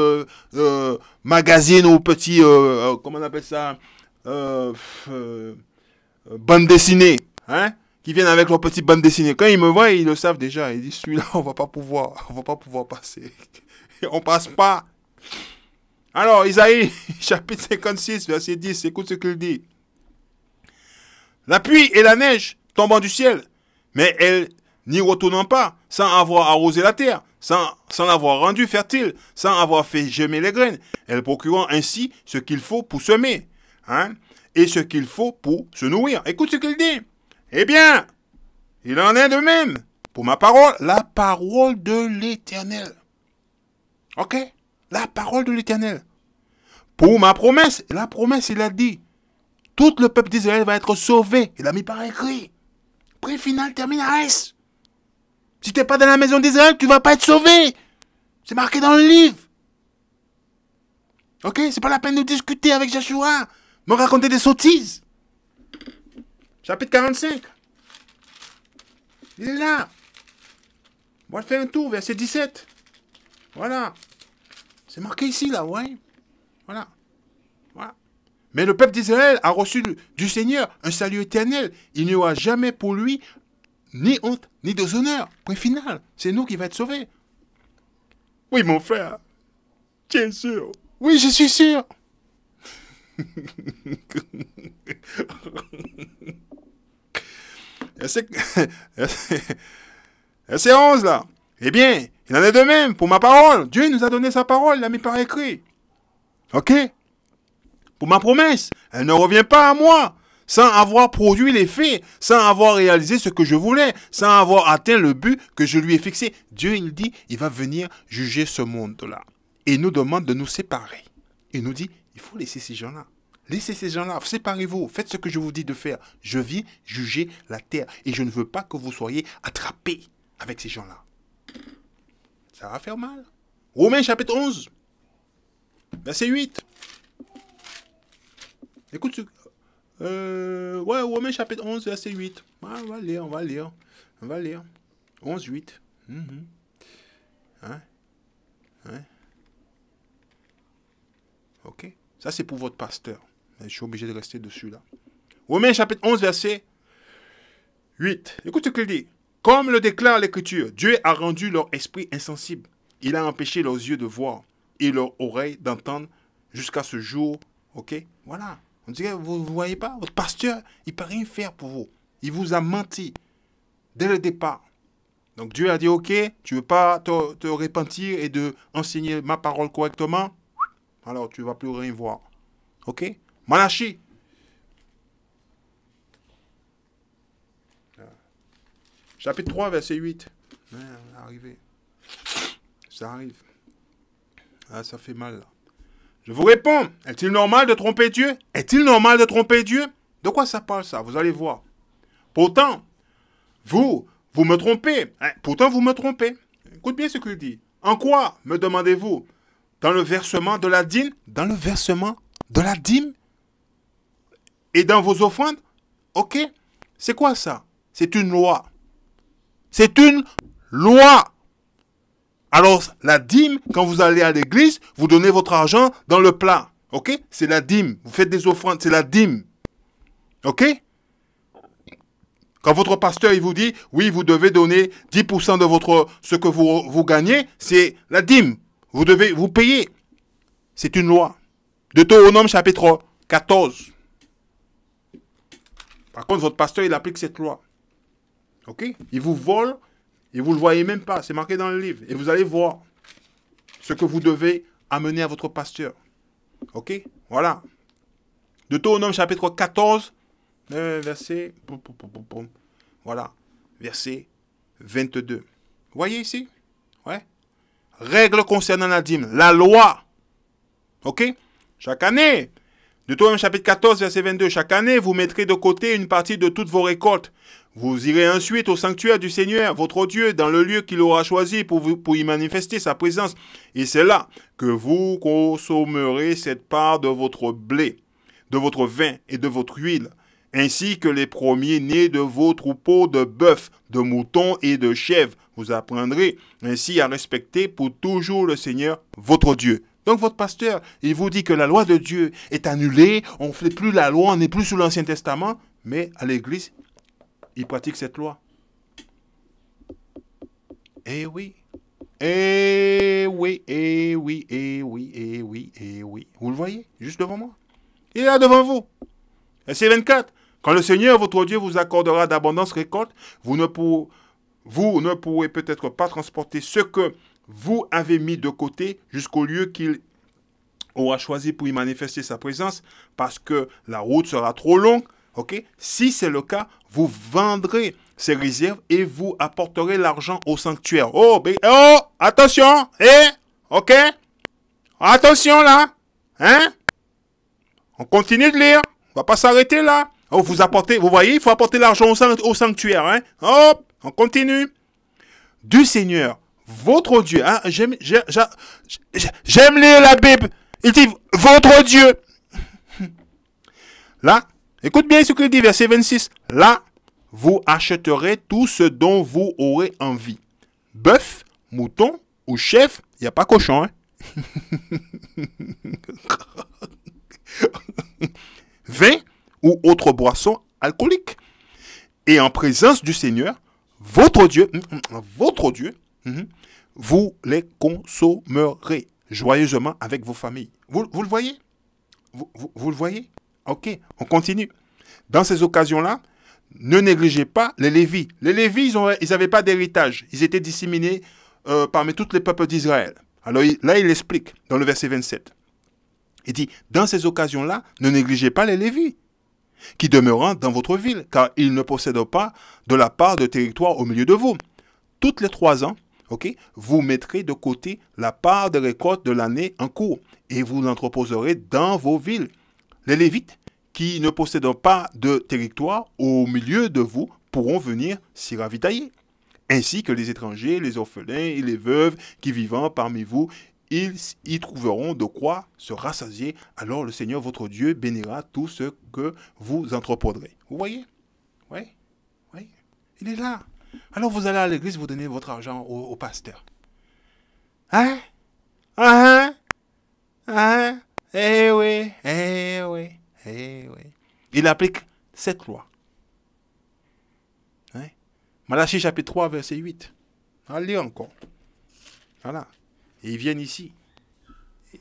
magazine ou petit, comment on appelle ça, bande dessinée, hein, qui viennent avec leur petite bande dessinée. Quand ils me voient, ils le savent déjà. Ils disent, celui-là, on va pas pouvoir passer. On passe pas. Alors, Isaïe, chapitre 56, verset 10, écoute ce qu'il dit. La pluie et la neige tombant du ciel, mais elles n'y retournant pas, sans avoir arrosé la terre, sans l'avoir rendue fertile, sans avoir fait germer les graines, elles procurant ainsi ce qu'il faut pour semer, hein, et ce qu'il faut pour se nourrir. Écoute ce qu'il dit. Eh bien, il en est de même pour ma parole, la parole de l'Éternel. Ok? La parole de l'Éternel. Pour ma promesse, la promesse, il a dit, tout le peuple d'Israël va être sauvé. Il a mis par écrit. Prix final termine à S. Si tu n'es pas dans la maison d'Israël, tu ne vas pas être sauvé. C'est marqué dans le livre. Ok? C'est pas la peine de discuter avec Joshua. Me raconter des sottises. Chapitre 45. Il est là. On va faire un tour, verset 17. Voilà. C'est marqué ici, là, ouais. Voilà. Voilà. Mais le peuple d'Israël a reçu du Seigneur un salut éternel. Il n'y aura jamais pour lui ni honte, ni déshonneur. Point final. C'est nous qui va être sauvés. Oui, mon frère. Tu es sûr? Oui, je suis sûr. Verset 11 là. Eh bien, il en est de même pour ma parole. Dieu nous a donné sa parole, il l'a mis par écrit. Ok? Pour ma promesse, elle ne revient pas à moi sans avoir produit les faits, sans avoir réalisé ce que je voulais, sans avoir atteint le but que je lui ai fixé. Dieu, il dit, il va venir juger ce monde-là. Et il nous demande de nous séparer. Il nous dit, il faut laisser ces gens-là. Laissez ces gens-là, séparez-vous, faites ce que je vous dis de faire. Je viens juger la terre et je ne veux pas que vous soyez attrapés avec ces gens-là. Ça va faire mal. Romains chapitre 11, verset 8. Écoute, Romains chapitre 11, verset 8. Ah, on va lire. 11, 8. Hein? Ok. Ça, c'est pour votre pasteur. Mais je suis obligé de rester dessus, là. Romains chapitre 11, verset 8. Écoute ce qu'il dit. Comme le déclare l'Écriture, Dieu a rendu leur esprit insensible. Il a empêché leurs yeux de voir et leurs oreilles d'entendre jusqu'à ce jour. Ok? Voilà. On dirait, vous ne voyez pas, votre pasteur, il ne peut rien faire pour vous. Il vous a menti dès le départ. Donc Dieu a dit, ok, tu ne veux pas te repentir et de enseigner ma parole correctement, alors tu ne vas plus rien voir. Ok? Malachie. Chapitre 3, verset 8. Ça arrive. Ah, ça fait mal là. Je vous réponds, est-il normal de tromper Dieu? Est-il normal de tromper Dieu? De quoi ça parle ça? Vous allez voir. Pourtant, vous me trompez. Pourtant, vous me trompez. Écoute bien ce qu'il dit. En quoi, me demandez-vous? Dans le versement de la dîme? Dans le versement de la dîme? Et dans vos offrandes? Ok. C'est quoi ça? C'est une loi. C'est une loi. Alors, la dîme, quand vous allez à l'église, vous donnez votre argent dans le plat. Ok? C'est la dîme. Vous faites des offrandes, c'est la dîme. Ok? Quand votre pasteur, il vous dit, oui, vous devez donner 10% de ce que vous gagnez, c'est la dîme. Vous devez vous payer. C'est une loi. Deutéronome chapitre 14. Par contre, votre pasteur, il applique cette loi. Ok? Il vous vole. Et vous ne le voyez même pas, c'est marqué dans le livre. Et vous allez voir ce que vous devez amener à votre pasteur. Ok? Voilà. Deutéronome chapitre 14, verset... Voilà. Verset 22. Vous voyez ici? Ouais. Règle concernant la dîme. La loi. Ok? Chaque année. Deutéronome chapitre 14, verset 22. Chaque année, vous mettrez de côté une partie de toutes vos récoltes. Vous irez ensuite au sanctuaire du Seigneur, votre Dieu, dans le lieu qu'il aura choisi pour y manifester sa présence. Et c'est là que vous consommerez cette part de votre blé, de votre vin et de votre huile, ainsi que les premiers-nés de vos troupeaux de bœufs, de moutons et de chèvres. Vous apprendrez ainsi à respecter pour toujours le Seigneur, votre Dieu. Donc votre pasteur, il vous dit que la loi de Dieu est annulée, on ne fait plus la loi, on n'est plus sous l'Ancien Testament, mais à l'église, il pratique cette loi. Eh oui. Eh oui, eh oui, eh oui, eh oui, eh oui. Vous le voyez, juste devant moi. Il est là devant vous. Verset 24. Quand le Seigneur, votre Dieu, vous accordera d'abondance récolte, vous ne pourrez peut-être pas transporter ce que vous avez mis de côté jusqu'au lieu qu'il aura choisi pour y manifester sa présence, parce que la route sera trop longue. Ok? Si c'est le cas, vous vendrez ces réserves et vous apporterez l'argent au sanctuaire. Oh, attention! Ok? Attention là! Hein? On continue de lire. On va pas s'arrêter là. Oh, vous voyez, il faut apporter l'argent au sanctuaire. Hein? Hop, on continue. Du Seigneur, votre Dieu. Hein? J'aime lire la Bible. Il dit, votre Dieu. Là, écoute bien ce qu'il dit, verset 26. Là, vous achèterez tout ce dont vous aurez envie. Bœuf, mouton ou chef, il n'y a pas cochon. Hein? Vin ou autre boisson alcoolique. Et en présence du Seigneur, votre Dieu, vous les consommerez joyeusement avec vos familles. Vous le voyez? Vous le voyez? Ok, on continue. Dans ces occasions-là, ne négligez pas les Lévites. Les Lévites, ils n'avaient pas d'héritage. Ils étaient disséminés parmi tous les peuples d'Israël. Alors là, il explique dans le verset 27. Il dit, dans ces occasions-là, ne négligez pas les Lévites, qui demeurent dans votre ville, car ils ne possèdent pas de la part de territoire au milieu de vous. Toutes les 3 ans, vous mettrez de côté la part de récolte de l'année en cours, et vous l'entreposerez dans vos villes. Les Lévites, qui ne possèdent pas de territoire au milieu de vous, pourront venir s'y ravitailler, ainsi que les étrangers, les orphelins et les veuves qui vivent parmi vous. Ils y trouveront de quoi se rassasier. Alors le Seigneur votre Dieu bénira tout ce que vous entreprendrez. Vous voyez? Oui, oui. Il est là. Alors vous allez à l'église, vous donnez votre argent au pasteur. Hein? Hein? Hein? Eh oui, eh oui, eh oui. Il applique cette loi. Hein? Malachie chapitre 3, verset 8. Allez encore. Voilà. Et ils viennent ici.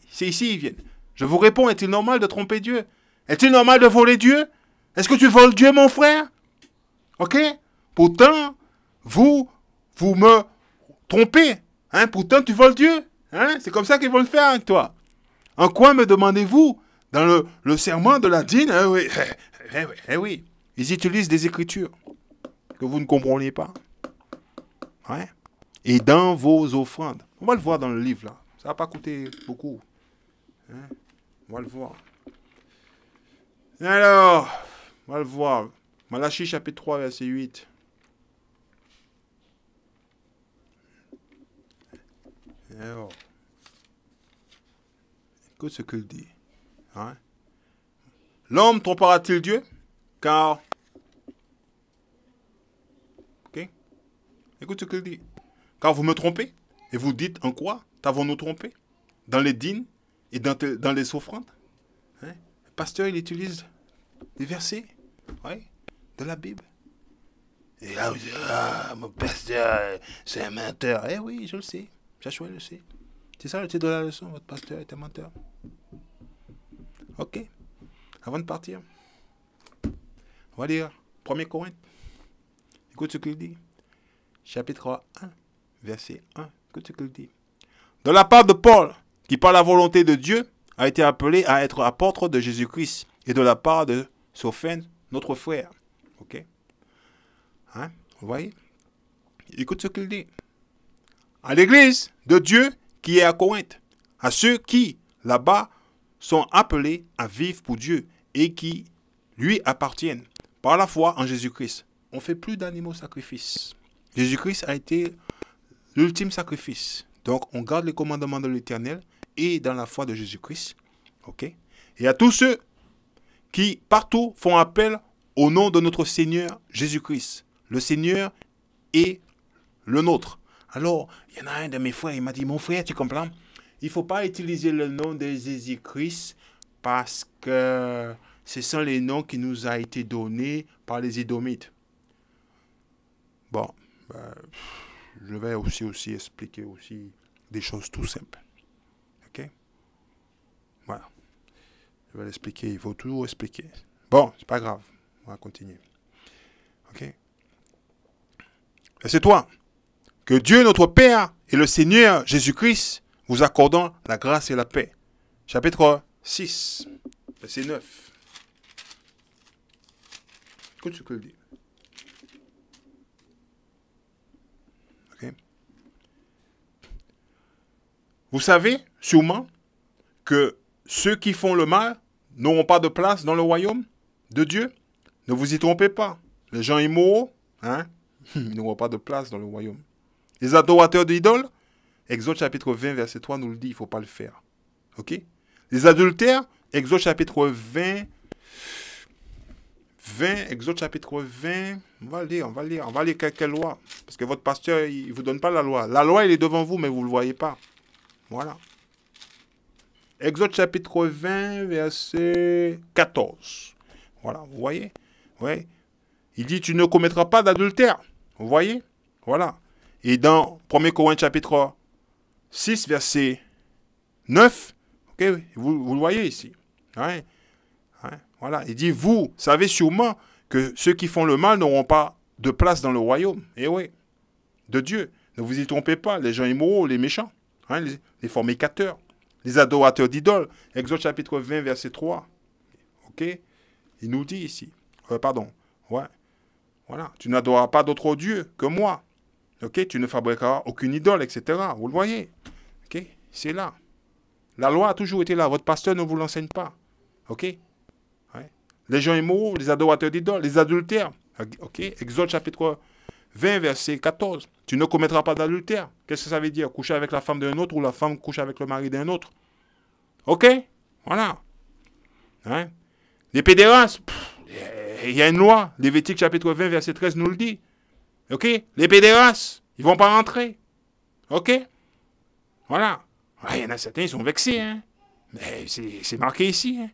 C'est ici ils viennent. Je vous réponds, est-il normal de tromper Dieu? Est-il normal de voler Dieu? Est-ce que tu voles Dieu, mon frère? Ok? Pourtant, vous me trompez. Hein? Pourtant, tu voles Dieu. Hein? C'est comme ça qu'ils vont le faire avec toi. En quoi me demandez-vous? Dans le serment de la dîne? Oui. Oui. Ils utilisent des écritures que vous ne comprenez pas. Ouais. Et dans vos offrandes. On va le voir dans le livre, là. Ça ne va pas coûter beaucoup. Hein? On va le voir. Alors, on va le voir. Malachie chapitre 3, verset 8. Alors, écoute ce qu'il dit. Hein? L'homme trompera-t-il Dieu? Car... Ok? Écoute ce qu'il dit. Car vous me trompez, et vous dites en quoi t'avons-nous trompé? Dans les dînes et dans les offrandes. Hein? Le pasteur, il utilise des versets de la Bible. Et là, vous dites, mon pasteur, c'est un menteur. Eh oui, je le sais. Joshua le sait. C'est ça le titre de la leçon, votre pasteur est un menteur. Ok. Avant de partir, on va lire 1 Corinthe. Écoute ce qu'il dit. Chapitre 1. Verset 1, que tu le dis. De la part de Paul, qui par la volonté de Dieu a été appelé à être apôtre de Jésus-Christ, et de la part de Sophène, notre frère. Ok? Hein? Vous voyez? Écoute ce qu'il dit. À l'église de Dieu qui est à Corinthe, à ceux qui, là-bas, sont appelés à vivre pour Dieu et qui lui appartiennent par la foi en Jésus-Christ. On ne fait plus d'animaux sacrifices. Jésus-Christ a été l'ultime sacrifice. Donc, on garde les commandements de l'Éternel et dans la foi de Jésus-Christ. Ok? Et à tous ceux qui, partout, font appel au nom de notre Seigneur Jésus-Christ. Le Seigneur est le nôtre. Alors, il y en a un de mes frères, il m'a dit, mon frère, tu comprends? Il ne faut pas utiliser le nom de Jésus-Christ parce que ce sont les noms qui nous ont été donnés par les Édomites. Bon, je vais aussi expliquer aussi des choses tout simples. Ok? Voilà. Je vais l'expliquer. Il faut tout expliquer. Bon, c'est pas grave. On va continuer. Ok? Et c'est toi. Que Dieu notre Père et le Seigneur Jésus-Christ vous accordant la grâce et la paix. Chapitre 6, verset 9. Écoute ce qu'il dit. Okay. Vous savez sûrement que ceux qui font le mal n'auront pas de place dans le royaume de Dieu. Ne vous y trompez pas. Les gens immoraux, ils n'auront pas de place dans le royaume. Les adorateurs d'idoles, Exode chapitre 20, verset 3 nous le dit, il ne faut pas le faire. Ok? Les adultères, Exode chapitre 20, Exode chapitre 20, on va lire quelques lois. Parce que votre pasteur, il ne vous donne pas la loi. La loi, elle est devant vous, mais vous ne le voyez pas. Voilà. Exode chapitre 20, verset 14. Voilà, vous voyez? Ouais. Il dit, tu ne commettras pas d'adultère. Vous voyez? Voilà. Et dans 1 Corinthiens chapitre 6, verset 9, okay, vous le voyez ici. Ouais. Ouais. Voilà. Il dit, vous savez sûrement que ceux qui font le mal n'auront pas de place dans le royaume. Eh oui, de Dieu. Ne vous y trompez pas, les gens immoraux, les méchants, hein, les fornicateurs, les adorateurs d'idoles. Exode chapitre 20, verset 3. Ok? Il nous dit ici. Pardon. Ouais. Voilà. Tu n'adoreras pas d'autre Dieu que moi. Ok? Tu ne fabriqueras aucune idole, etc. Vous le voyez? Ok? C'est là. La loi a toujours été là. Votre pasteur ne vous l'enseigne pas. Ok? Ouais. Les gens immoraux, les adorateurs d'idoles, les adultères. Ok? Exode chapitre 20, verset 14. Tu ne commettras pas d'adultère. Qu'est-ce que ça veut dire? Coucher avec la femme d'un autre ou la femme couche avec le mari d'un autre. Ok? Voilà. Hein? Les pédérastes, il y a une loi. Lévitique chapitre 20, verset 13 nous le dit. Ok? Les pédérastes, ils ne vont pas rentrer. Ok? Voilà. Il y en a certains, ils sont vexés. Hein? Mais c'est marqué ici. Hein?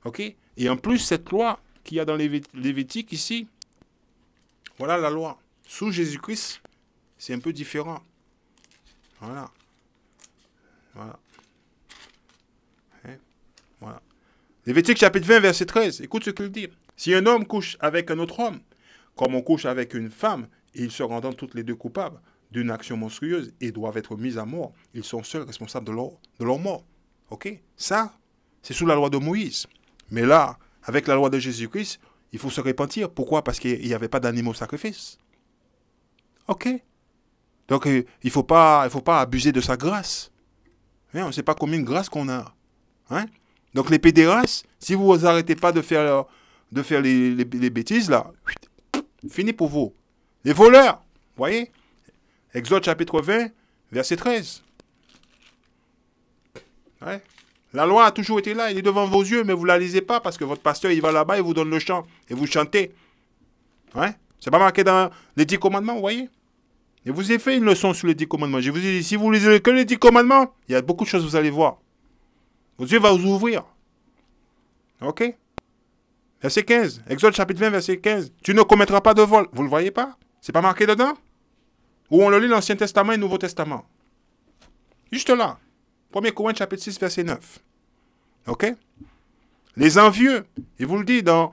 Ok? Et en plus, cette loi qu'il y a dans Lévitique ici, voilà la loi. Sous Jésus-Christ, c'est un peu différent. Voilà. Voilà. Hein? Voilà. Lévitique chapitre 20, verset 13. Écoute ce qu'il dit. Si un homme couche avec un autre homme, comme on couche avec une femme, et ils se rendant toutes les deux coupables d'une action monstrueuse et doivent être mis à mort, ils sont seuls responsables de leur mort. Ok? Ça, c'est sous la loi de Moïse. Mais là, avec la loi de Jésus-Christ, il faut se repentir. Pourquoi? Parce qu'il n'y avait pas d'animaux sacrifices. Ok? Donc, il ne faut pas abuser de sa grâce. Hein? On ne sait pas combien de grâce qu'on a. Hein? Donc, les pédérastes, si vous vous arrêtez pas de faire les bêtises, là, fini pour vous. Les voleurs, voyez? Exode chapitre 20, verset 13. Ouais. La loi a toujours été là, elle est devant vos yeux, mais vous ne la lisez pas parce que votre pasteur, il va là-bas, il vous donne le chant et vous chantez. Ouais. C'est pas marqué dans les 10 commandements, vous voyez? Et vous avez fait une leçon sur les 10 commandements. Je vous ai dit, si vous lisez que les 10 commandements, il y a beaucoup de choses que vous allez voir. Vos yeux vont vous ouvrir. Ok? Verset 15. Exode chapitre 20, verset 15. Tu ne commettras pas de vol. Vous ne le voyez pas? C'est pas marqué dedans? Ou on le lit l'Ancien Testament et le Nouveau Testament. Juste là. 1 Corinthiens chapitre 6, verset 9. Ok? Les envieux. Il vous le dit dans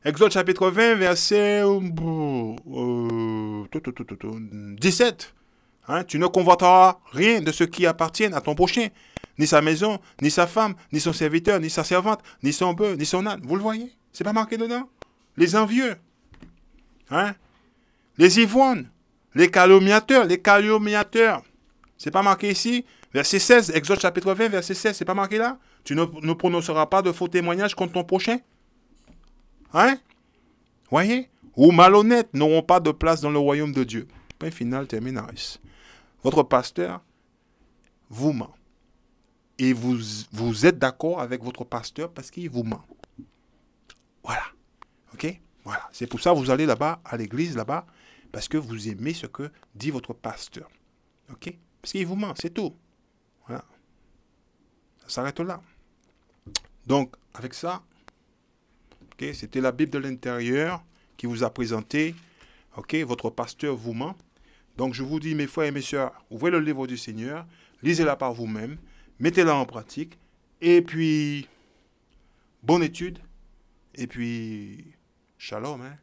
Exode chapitre 20, verset 17. Hein? Tu ne convoiteras rien de ce qui appartient à ton prochain. Ni sa maison, ni sa femme, ni son serviteur, ni sa servante, ni son bœuf, ni son âne. Vous le voyez? C'est pas marqué dedans? Les envieux. Hein? Les ivrognes. Les calomniateurs. Les calomniateurs. C'est pas marqué ici? Verset 16, Exode chapitre 20, verset 16. C'est pas marqué là? Tu ne prononceras pas de faux témoignages contre ton prochain? Hein? Voyez? Ou malhonnêtes n'auront pas de place dans le royaume de Dieu. Point final, terminaris. Votre pasteur vous ment. Et vous êtes d'accord avec votre pasteur parce qu'il vous ment. Voilà. Ok? Voilà. C'est pour ça que vous allez là-bas, à l'église, là-bas, parce que vous aimez ce que dit votre pasteur. Ok? Parce qu'il vous ment, c'est tout. Voilà. Ça s'arrête là. Donc, avec ça, okay, c'était la Bible de l'intérieur qui vous a présenté. Ok? Votre pasteur vous ment. Donc, je vous dis, mes frères et mes sœurs, ouvrez le livre du Seigneur, lisez-la par vous-même, mettez-la en pratique, et puis, bonne étude, et puis, shalom, hein.